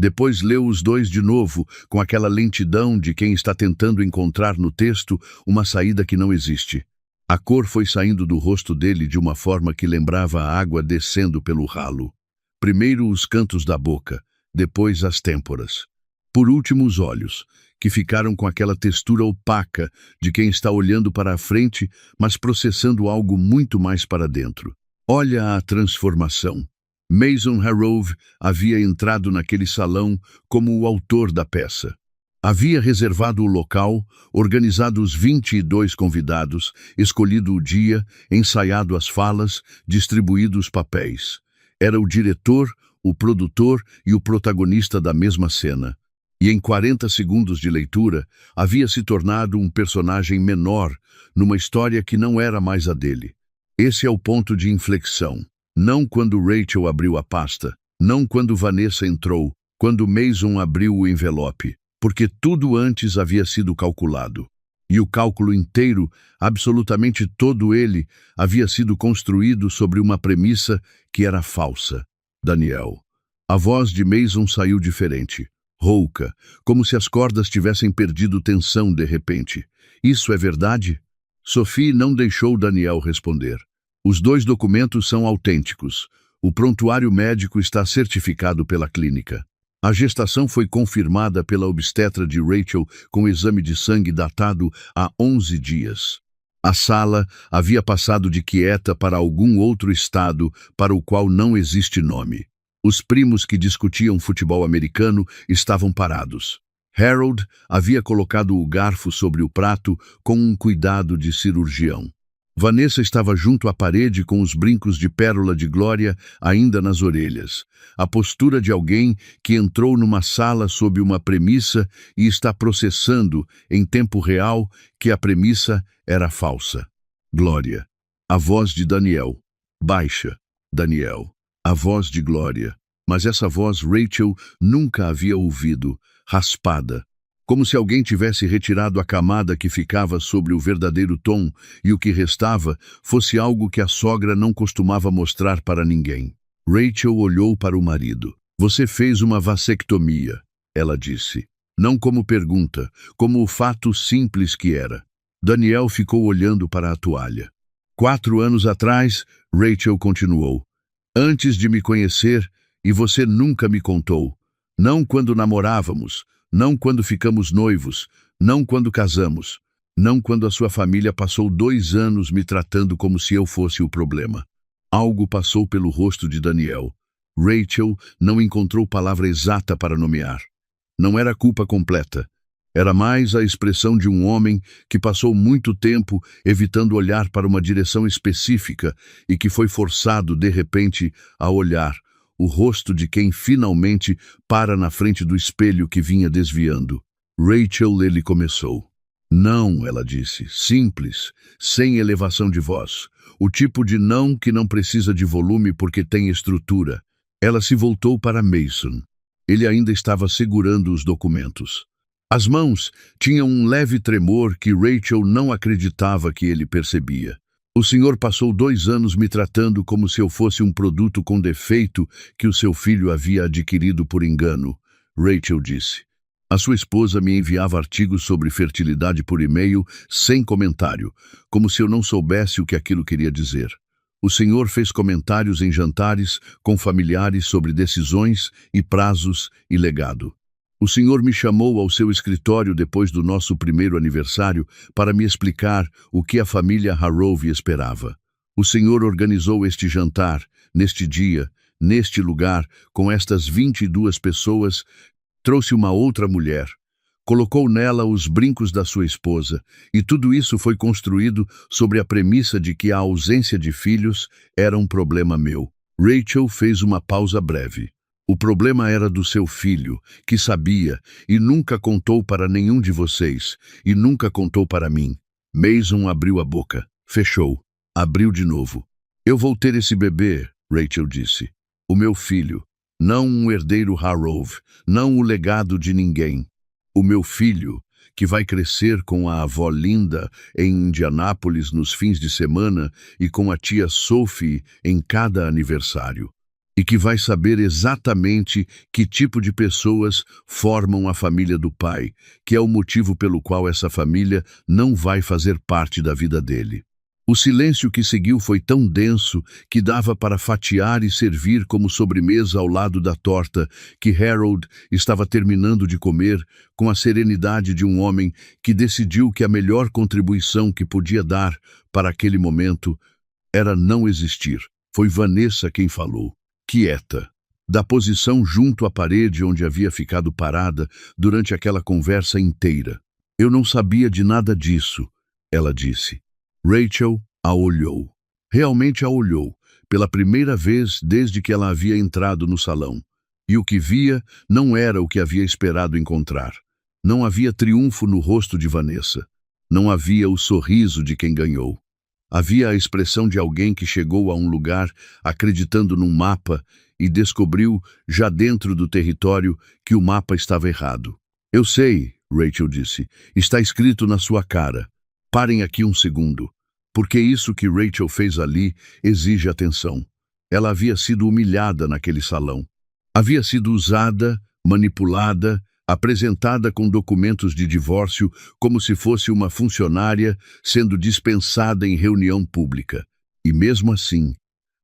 Depois leu os dois de novo, com aquela lentidão de quem está tentando encontrar no texto uma saída que não existe. A cor foi saindo do rosto dele de uma forma que lembrava a água descendo pelo ralo. Primeiro os cantos da boca, depois as têmporas. Por último os olhos, que ficaram com aquela textura opaca de quem está olhando para a frente, mas processando algo muito mais para dentro. Olha a transformação. Mason Harrove havia entrado naquele salão como o autor da peça. Havia reservado o local, organizado os 22 convidados, escolhido o dia, ensaiado as falas, distribuído os papéis. Era o diretor, o produtor e o protagonista da mesma cena. E em 40 segundos de leitura, havia se tornado um personagem menor numa história que não era mais a dele. Esse é o ponto de inflexão. Não quando Rachel abriu a pasta, não quando Vanessa entrou, quando Mason abriu o envelope, porque tudo antes havia sido calculado. E o cálculo inteiro, absolutamente todo ele, havia sido construído sobre uma premissa que era falsa. Daniel. A voz de Mason saiu diferente. Rouca, como se as cordas tivessem perdido tensão de repente. Isso é verdade? Sophie não deixou Daniel responder. Os 2 documentos são autênticos. O prontuário médico está certificado pela clínica. A gestação foi confirmada pela obstetra de Rachel com exame de sangue datado há 11 dias. A sala havia passado de quieta para algum outro estado para o qual não existe nome. Os primos que discutiam futebol americano estavam parados. Harold havia colocado o garfo sobre o prato com um cuidado de cirurgião. Vanessa estava junto à parede com os brincos de pérola de Glória ainda nas orelhas. A postura de alguém que entrou numa sala sob uma premissa e está processando, em tempo real, que a premissa era falsa. Glória. A voz de Daniel. Baixa. Daniel. A voz de Glória. Mas essa voz Rachel nunca havia ouvido, raspada, como se alguém tivesse retirado a camada que ficava sobre o verdadeiro tom e o que restava fosse algo que a sogra não costumava mostrar para ninguém. Rachel olhou para o marido. Você fez uma vasectomia, ela disse. Não como pergunta, como o fato simples que era. Daniel ficou olhando para a toalha. 4 anos atrás, Rachel continuou. Antes de me conhecer, e você nunca me contou. Não quando namorávamos, não quando ficamos noivos, não quando casamos, não quando a sua família passou 2 anos me tratando como se eu fosse o problema. Algo passou pelo rosto de Daniel. Rachel não encontrou palavra exata para nomear. Não era culpa completa. Era mais a expressão de um homem que passou muito tempo evitando olhar para uma direção específica e que foi forçado, de repente, a olhar o rosto de quem finalmente para na frente do espelho que vinha desviando. Rachel, ele começou. Não, ela disse, simples, sem elevação de voz. O tipo de não que não precisa de volume porque tem estrutura. Ela se voltou para Mason. Ele ainda estava segurando os documentos. As mãos tinham um leve tremor que Rachel não acreditava que ele percebia. O senhor passou 2 anos me tratando como se eu fosse um produto com defeito que o seu filho havia adquirido por engano, Rachel disse. A sua esposa me enviava artigos sobre fertilidade por e-mail sem comentário, como se eu não soubesse o que aquilo queria dizer. O senhor fez comentários em jantares com familiares sobre decisões e prazos e legado. O senhor me chamou ao seu escritório depois do nosso primeiro aniversário para me explicar o que a família Harrove esperava. O senhor organizou este jantar, neste dia, neste lugar, com estas 22 pessoas, trouxe uma outra mulher, colocou nela os brincos da sua esposa, e tudo isso foi construído sobre a premissa de que a ausência de filhos era um problema meu. Rachel fez uma pausa breve. O problema era do seu filho, que sabia e nunca contou para nenhum de vocês, e nunca contou para mim. Mason abriu a boca, fechou, abriu de novo. Eu vou ter esse bebê, Rachel disse. O meu filho, não um herdeiro Harrove, não o legado de ninguém. O meu filho, que vai crescer com a avó Linda em Indianápolis nos fins de semana e com a tia Sophie em cada aniversário. E que vai saber exatamente que tipo de pessoas formam a família do pai, que é o motivo pelo qual essa família não vai fazer parte da vida dele. O silêncio que seguiu foi tão denso que dava para fatiar e servir como sobremesa ao lado da torta que Harold estava terminando de comer, com a serenidade de um homem que decidiu que a melhor contribuição que podia dar para aquele momento era não existir. Foi Vanessa quem falou. Quieta, da posição junto à parede onde havia ficado parada durante aquela conversa inteira. Eu não sabia de nada disso, ela disse. Rachel a olhou. Realmente a olhou, pela primeira vez desde que ela havia entrado no salão. E o que via não era o que havia esperado encontrar. Não havia triunfo no rosto de Vanessa. Não havia o sorriso de quem ganhou. Havia a expressão de alguém que chegou a um lugar acreditando num mapa e descobriu, já dentro do território, que o mapa estava errado. Eu sei, Rachel disse, está escrito na sua cara. Parem aqui um segundo, porque isso que Rachel fez ali exige atenção. Ela havia sido humilhada naquele salão. Havia sido usada, manipulada, apresentada com documentos de divórcio como se fosse uma funcionária sendo dispensada em reunião pública. E mesmo assim,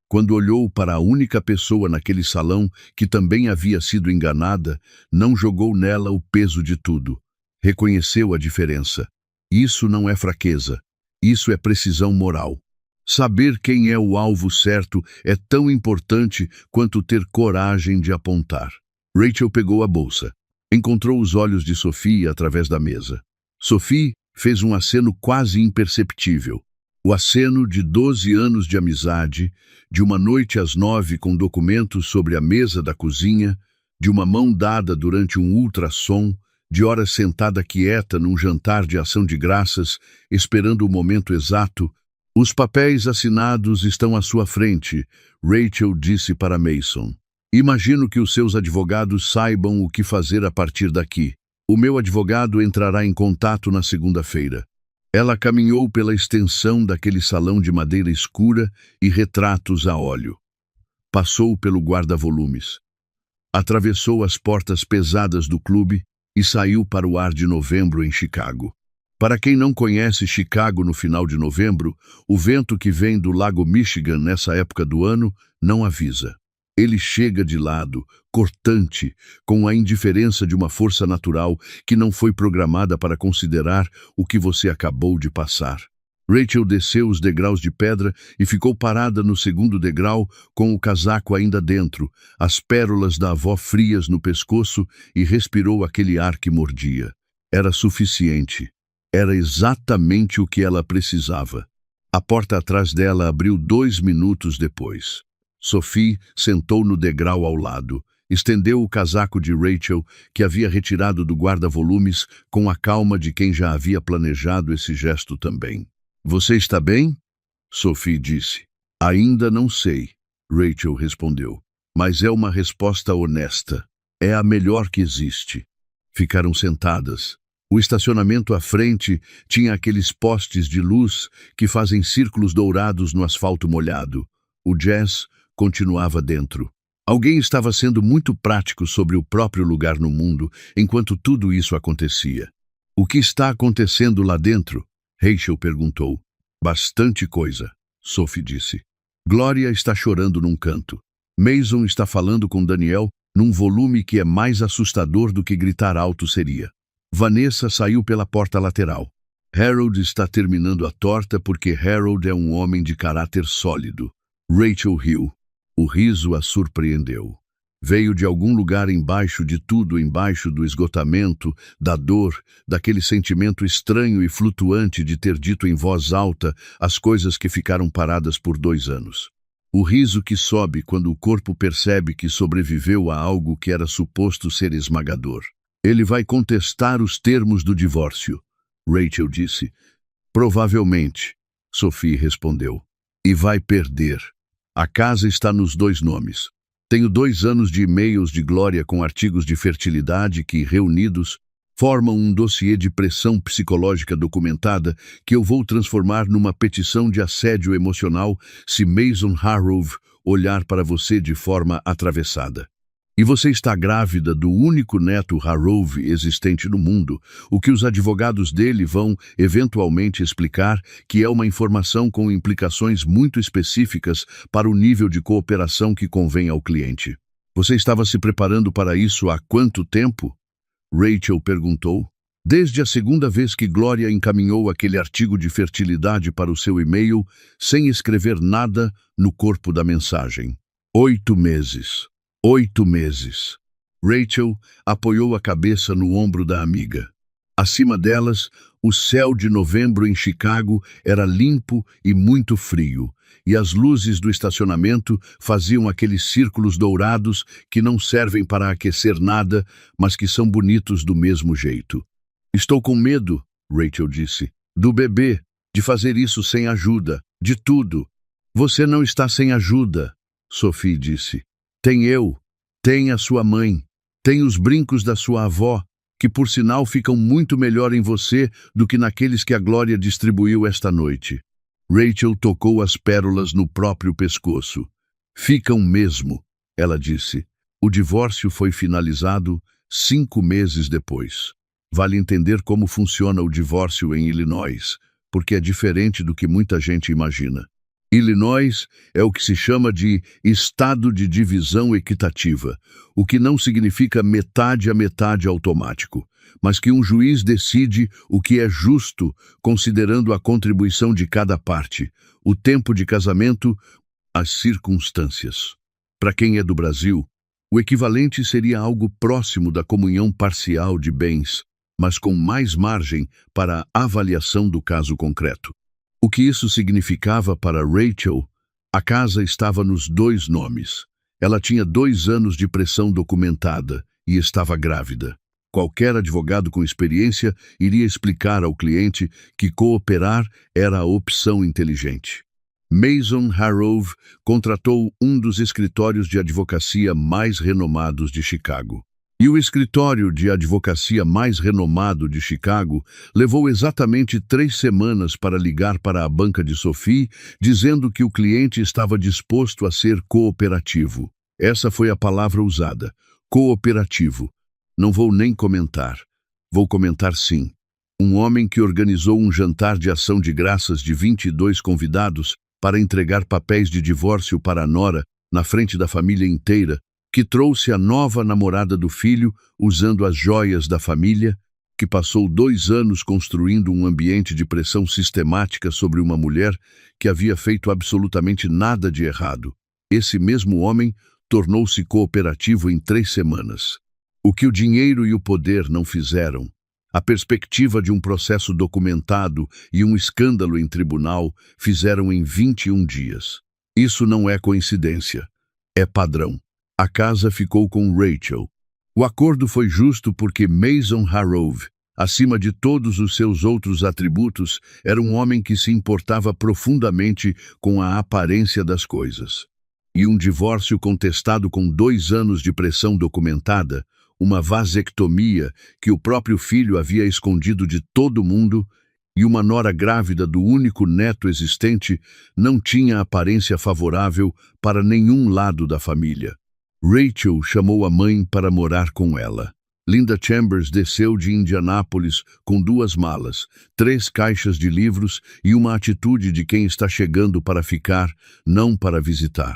quando olhou para a única pessoa naquele salão que também havia sido enganada, não jogou nela o peso de tudo. Reconheceu a diferença. Isso não é fraqueza. Isso é precisão moral. Saber quem é o alvo certo é tão importante quanto ter coragem de apontar. Rachel pegou a bolsa. Encontrou os olhos de Sophie através da mesa. Sophie fez um aceno quase imperceptível. O aceno de 12 anos de amizade, de uma noite às 9 com documentos sobre a mesa da cozinha, de uma mão dada durante um ultrassom, de horas sentada quieta num jantar de ação de graças, esperando o momento exato. Os papéis assinados estão à sua frente, Rachel disse para Mason. Imagino que os seus advogados saibam o que fazer a partir daqui. O meu advogado entrará em contato na segunda-feira. Ela caminhou pela extensão daquele salão de madeira escura e retratos a óleo. Passou pelo guarda-volumes. Atravessou as portas pesadas do clube e saiu para o ar de novembro em Chicago. Para quem não conhece Chicago no final de novembro, o vento que vem do Lago Michigan nessa época do ano não avisa. Ele chega de lado, cortante, com a indiferença de uma força natural que não foi programada para considerar o que você acabou de passar. Rachel desceu os degraus de pedra e ficou parada no segundo degrau com o casaco ainda dentro, as pérolas da avó frias no pescoço e respirou aquele ar que mordia. Era suficiente. Era exatamente o que ela precisava. A porta atrás dela abriu 2 minutos depois. Sophie sentou no degrau ao lado, estendeu o casaco de Rachel, que havia retirado do guarda-volumes, com a calma de quem já havia planejado esse gesto também. Você está bem? Sophie disse. Ainda não sei, Rachel respondeu. Mas é uma resposta honesta. É a melhor que existe. Ficaram sentadas. O estacionamento à frente tinha aqueles postes de luz que fazem círculos dourados no asfalto molhado. O Jazz continuava dentro. Alguém estava sendo muito prático sobre o próprio lugar no mundo enquanto tudo isso acontecia. O que está acontecendo lá dentro? Rachel perguntou. Bastante coisa, Sophie disse. Gloria está chorando num canto. Mason está falando com Daniel num volume que é mais assustador do que gritar alto seria. Vanessa saiu pela porta lateral. Harold está terminando a torta porque Harold é um homem de caráter sólido. Rachel riu. O riso a surpreendeu. Veio de algum lugar embaixo de tudo, embaixo do esgotamento, da dor, daquele sentimento estranho e flutuante de ter dito em voz alta as coisas que ficaram paradas por 2 anos. O riso que sobe quando o corpo percebe que sobreviveu a algo que era suposto ser esmagador. Ele vai contestar os termos do divórcio, Rachel disse. Provavelmente, Sophie respondeu. E vai perder. A casa está nos 2 nomes. Tenho 2 anos de e-mails de Gloria com artigos de fertilidade que, reunidos, formam um dossiê de pressão psicológica documentada que eu vou transformar numa petição de assédio emocional se Mason Harrove olhar para você de forma atravessada. E você está grávida do único neto Harrove existente no mundo, o que os advogados dele vão, eventualmente, explicar que é uma informação com implicações muito específicas para o nível de cooperação que convém ao cliente. Você estava se preparando para isso há quanto tempo? Rachel perguntou. Desde a segunda vez que Gloria encaminhou aquele artigo de fertilidade para o seu e-mail, sem escrever nada no corpo da mensagem. 8 meses. 8 meses. Rachel apoiou a cabeça no ombro da amiga. Acima delas, o céu de novembro em Chicago era limpo e muito frio, e as luzes do estacionamento faziam aqueles círculos dourados que não servem para aquecer nada, mas que são bonitos do mesmo jeito. Estou com medo, Rachel disse, do bebê, de fazer isso sem ajuda, de tudo. Você não está sem ajuda, Sophie disse. Tem eu, tem a sua mãe, tem os brincos da sua avó, que por sinal ficam muito melhor em você do que naqueles que a Gloria distribuiu esta noite. Rachel tocou as pérolas no próprio pescoço. Ficam mesmo, ela disse. O divórcio foi finalizado 5 meses depois. Vale entender como funciona o divórcio em Illinois, porque é diferente do que muita gente imagina. Illinois é o que se chama de estado de divisão equitativa, o que não significa metade a metade automático, mas que um juiz decide o que é justo considerando a contribuição de cada parte, o tempo de casamento, as circunstâncias. Para quem é do Brasil, o equivalente seria algo próximo da comunhão parcial de bens, mas com mais margem para a avaliação do caso concreto. O que isso significava para Rachel? A casa estava nos 2 nomes. Ela tinha 2 anos de pressão documentada e estava grávida. Qualquer advogado com experiência iria explicar ao cliente que cooperar era a opção inteligente. Mason Harrove contratou um dos escritórios de advocacia mais renomados de Chicago. E o escritório de advocacia mais renomado de Chicago levou exatamente 3 semanas para ligar para a banca de Sophie, dizendo que o cliente estava disposto a ser cooperativo. Essa foi a palavra usada, cooperativo. Não vou nem comentar. Vou comentar sim. Um homem que organizou um jantar de ação de graças de 22 convidados para entregar papéis de divórcio para a nora na frente da família inteira, que trouxe a nova namorada do filho usando as joias da família, que passou 2 anos construindo um ambiente de pressão sistemática sobre uma mulher que havia feito absolutamente nada de errado. Esse mesmo homem tornou-se cooperativo em 3 semanas. O que o dinheiro e o poder não fizeram, a perspectiva de um processo documentado e um escândalo em tribunal fizeram em 21 dias. Isso não é coincidência, é padrão. A casa ficou com Rachel. O acordo foi justo porque Mason Harrove, acima de todos os seus outros atributos, era um homem que se importava profundamente com a aparência das coisas. E um divórcio contestado com 2 anos de pressão documentada, uma vasectomia que o próprio filho havia escondido de todo mundo e uma nora grávida do único neto existente não tinha aparência favorável para nenhum lado da família. Rachel chamou a mãe para morar com ela. Linda Chambers desceu de Indianápolis com 2 malas, 3 caixas de livros e uma atitude de quem está chegando para ficar, não para visitar.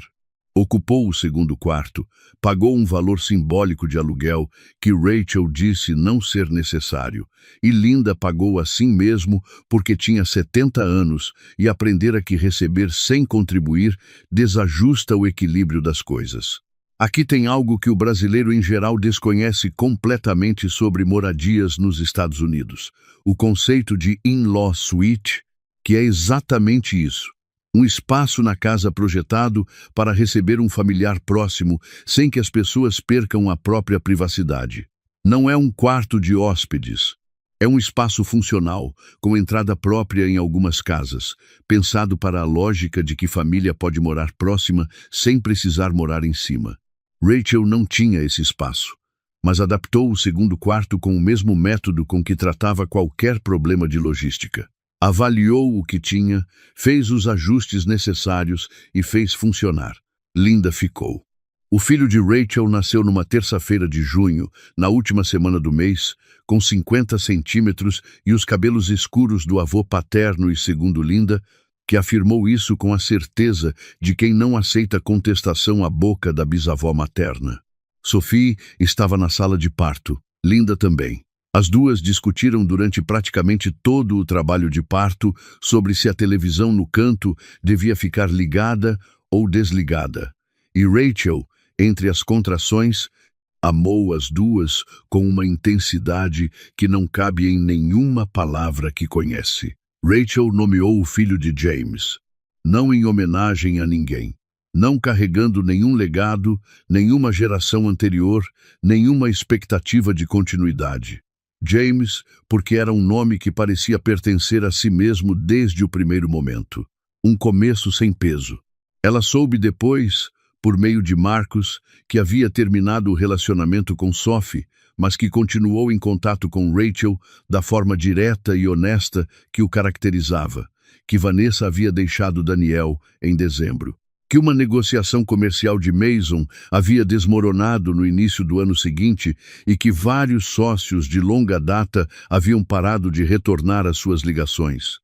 Ocupou o 2º quarto, pagou um valor simbólico de aluguel que Rachel disse não ser necessário, e Linda pagou assim mesmo porque tinha 70 anos e aprendera que receber sem contribuir desajusta o equilíbrio das coisas. Aqui tem algo que o brasileiro em geral desconhece completamente sobre moradias nos Estados Unidos. O conceito de in-law suite, que é exatamente isso. Um espaço na casa projetado para receber um familiar próximo sem que as pessoas percam a própria privacidade. Não é um quarto de hóspedes. É um espaço funcional, com entrada própria em algumas casas, pensado para a lógica de que família pode morar próxima sem precisar morar em cima. Rachel não tinha esse espaço, mas adaptou o 2º quarto com o mesmo método com que tratava qualquer problema de logística. Avaliou o que tinha, fez os ajustes necessários e fez funcionar. Linda ficou. O filho de Rachel nasceu numa terça-feira de junho, na última semana do mês, com 50 centímetros e os cabelos escuros do avô paterno e, segundo Linda, que afirmou isso com a certeza de quem não aceita contestação à boca da bisavó materna. Sophie estava na sala de parto, Linda também. As duas discutiram durante praticamente todo o trabalho de parto sobre se a televisão no canto devia ficar ligada ou desligada. E Rachel, entre as contrações, amou as duas com uma intensidade que não cabe em nenhuma palavra que conhece. Rachel nomeou o filho de James, não em homenagem a ninguém, não carregando nenhum legado, nenhuma geração anterior, nenhuma expectativa de continuidade. James, porque era um nome que parecia pertencer a si mesmo desde o primeiro momento. Um começo sem peso. Ela soube depois, por meio de Marcus, que havia terminado o relacionamento com Sophie, mas que continuou em contato com Rachel da forma direta e honesta que o caracterizava, que Vanessa havia deixado Daniel em dezembro, que uma negociação comercial de Mason havia desmoronado no início do ano seguinte e que vários sócios de longa data haviam parado de retornar às suas ligações.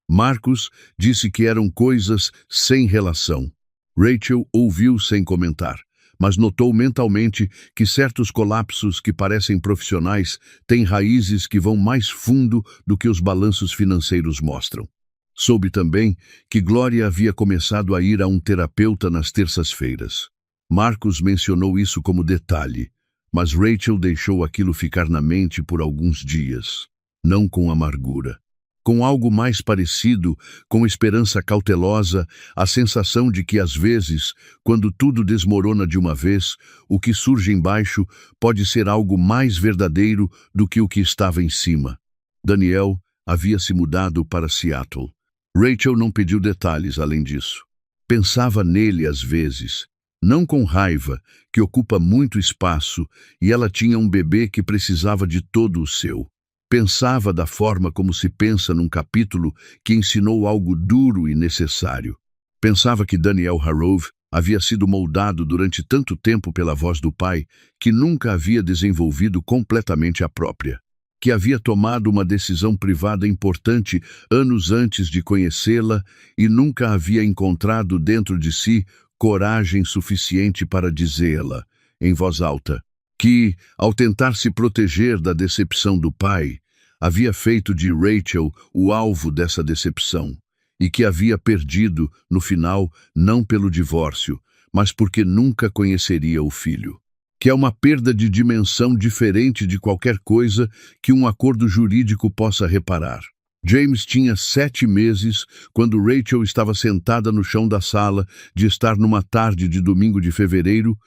Marcus disse que eram coisas sem relação. Rachel ouviu sem comentar, mas notou mentalmente que certos colapsos que parecem profissionais têm raízes que vão mais fundo do que os balanços financeiros mostram. Soube também que Glória havia começado a ir a um terapeuta nas terças-feiras. Marcus mencionou isso como detalhe, mas Rachel deixou aquilo ficar na mente por alguns dias, não com amargura. Com algo mais parecido, com esperança cautelosa, a sensação de que às vezes, quando tudo desmorona de uma vez, o que surge embaixo pode ser algo mais verdadeiro do que o que estava em cima. Daniel havia se mudado para Seattle. Rachel não pediu detalhes além disso. Pensava nele às vezes, não com raiva, que ocupa muito espaço, e ela tinha um bebê que precisava de todo o seu. Pensava da forma como se pensa num capítulo que ensinou algo duro e necessário. Pensava que Daniel Harrove havia sido moldado durante tanto tempo pela voz do pai que nunca havia desenvolvido completamente a própria. Que havia tomado uma decisão privada importante anos antes de conhecê-la e nunca havia encontrado dentro de si coragem suficiente para dizê-la, em voz alta, que, ao tentar se proteger da decepção do pai, havia feito de Rachel o alvo dessa decepção, e que havia perdido, no final, não pelo divórcio, mas porque nunca conheceria o filho. Que é uma perda de dimensão diferente de qualquer coisa que um acordo jurídico possa reparar. James tinha 7 meses quando Rachel estava sentada no chão da sala de estar numa tarde de domingo de fevereiro,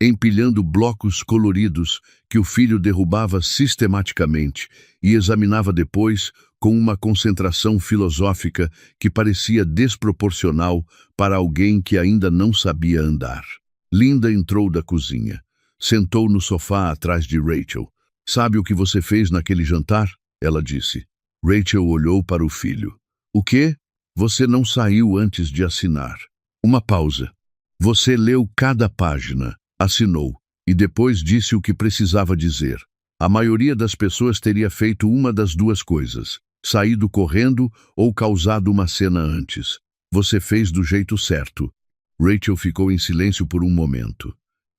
empilhando blocos coloridos que o filho derrubava sistematicamente e examinava depois com uma concentração filosófica que parecia desproporcional para alguém que ainda não sabia andar. Linda entrou da cozinha. Sentou no sofá atrás de Rachel. "Sabe o que você fez naquele jantar?" ela disse. Rachel olhou para o filho. "O quê? Você não saiu antes de assinar." Uma pausa. "Você leu cada página, assinou, e depois disse o que precisava dizer. A maioria das pessoas teria feito uma das duas coisas, saído correndo ou causado uma cena antes. Você fez do jeito certo." Rachel ficou em silêncio por um momento.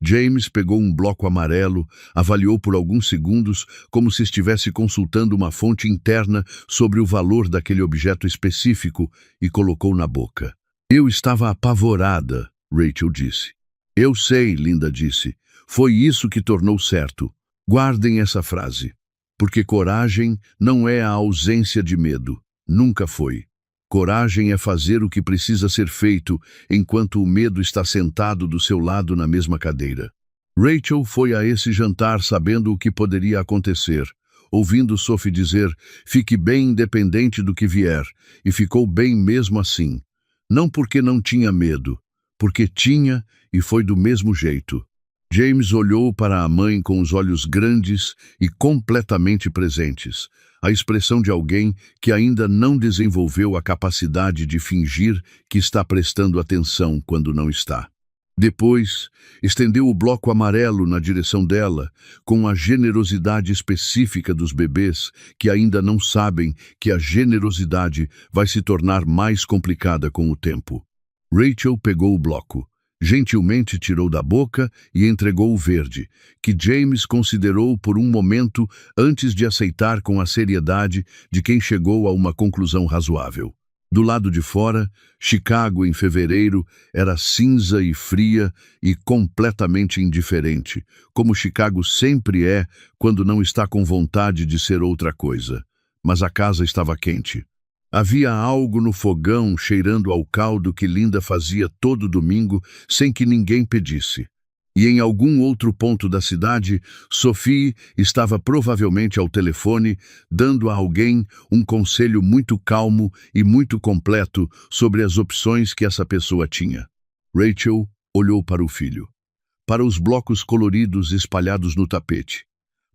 James pegou um bloco amarelo, avaliou por alguns segundos como se estivesse consultando uma fonte interna sobre o valor daquele objeto específico e colocou na boca. "Eu estava apavorada", Rachel disse. "Eu sei", Linda disse. "Foi isso que tornou certo. Guardem essa frase. Porque coragem não é a ausência de medo. Nunca foi. Coragem é fazer o que precisa ser feito enquanto o medo está sentado do seu lado na mesma cadeira." Rachel foi a esse jantar sabendo o que poderia acontecer, ouvindo Sophie dizer, "Fique bem independente do que vier", e ficou bem mesmo assim. Não porque não tinha medo, porque tinha e foi do mesmo jeito. James olhou para a mãe com os olhos grandes e completamente presentes, a expressão de alguém que ainda não desenvolveu a capacidade de fingir que está prestando atenção quando não está. Depois, estendeu o bloco amarelo na direção dela, com a generosidade específica dos bebês que ainda não sabem que a generosidade vai se tornar mais complicada com o tempo. Rachel pegou o bloco. Gentilmente tirou da boca e entregou o verde, que James considerou por um momento antes de aceitar com a seriedade de quem chegou a uma conclusão razoável. Do lado de fora, Chicago, em fevereiro, era cinza e fria e completamente indiferente, como Chicago sempre é quando não está com vontade de ser outra coisa. Mas a casa estava quente. Havia algo no fogão cheirando ao caldo que Linda fazia todo domingo sem que ninguém pedisse. E em algum outro ponto da cidade, Sophie estava provavelmente ao telefone, dando a alguém um conselho muito calmo e muito completo sobre as opções que essa pessoa tinha. Rachel olhou para o filho, para os blocos coloridos espalhados no tapete,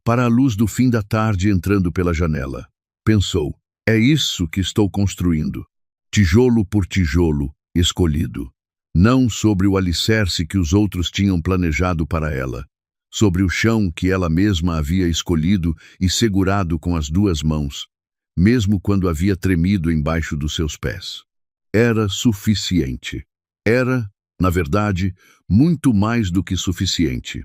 para a luz do fim da tarde entrando pela janela. Pensou, "É isso que estou construindo, tijolo por tijolo, escolhido. Não sobre o alicerce que os outros tinham planejado para ela, sobre o chão que ela mesma havia escolhido e segurado com as 2 mãos, mesmo quando havia tremido embaixo dos seus pés. Era suficiente. Era, na verdade, muito mais do que suficiente.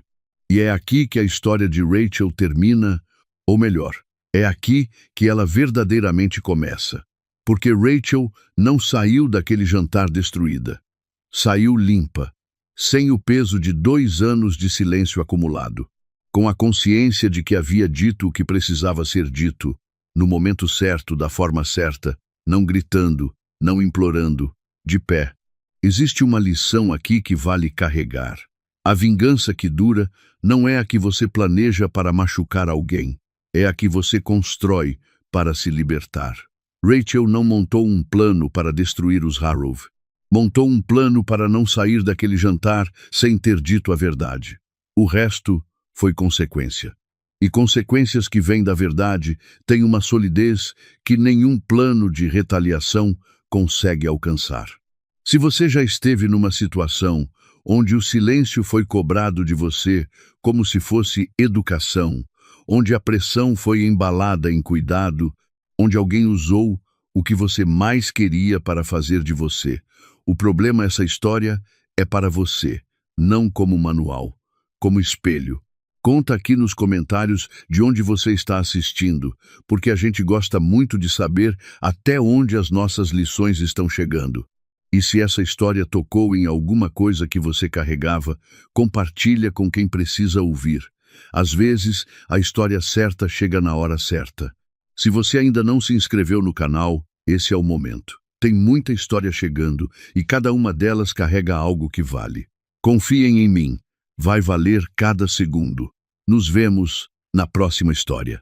E é aqui que a história de Rachel termina, ou melhor, é aqui que ela verdadeiramente começa. Porque Rachel não saiu daquele jantar destruída. Saiu limpa, sem o peso de 2 anos de silêncio acumulado, com a consciência de que havia dito o que precisava ser dito, no momento certo, da forma certa, não gritando, não implorando, de pé. Existe uma lição aqui que vale carregar. A vingança que dura não é a que você planeja para machucar alguém, é a que você constrói para se libertar. Rachel não montou um plano para destruir os Harrow. Montou um plano para não sair daquele jantar sem ter dito a verdade. O resto foi consequência. E consequências que vêm da verdade têm uma solidez que nenhum plano de retaliação consegue alcançar. Se você já esteve numa situação onde o silêncio foi cobrado de você como se fosse educação, onde a pressão foi embalada em cuidado, onde alguém usou o que você mais queria para fazer de você, o problema essa história é para você, não como manual, como espelho. Conta aqui nos comentários de onde você está assistindo, porque a gente gosta muito de saber até onde as nossas lições estão chegando. E se essa história tocou em alguma coisa que você carregava, compartilha com quem precisa ouvir. Às vezes, a história certa chega na hora certa. Se você ainda não se inscreveu no canal, esse é o momento. Tem muita história chegando e cada uma delas carrega algo que vale. Confiem em mim, vai valer cada segundo. Nos vemos na próxima história.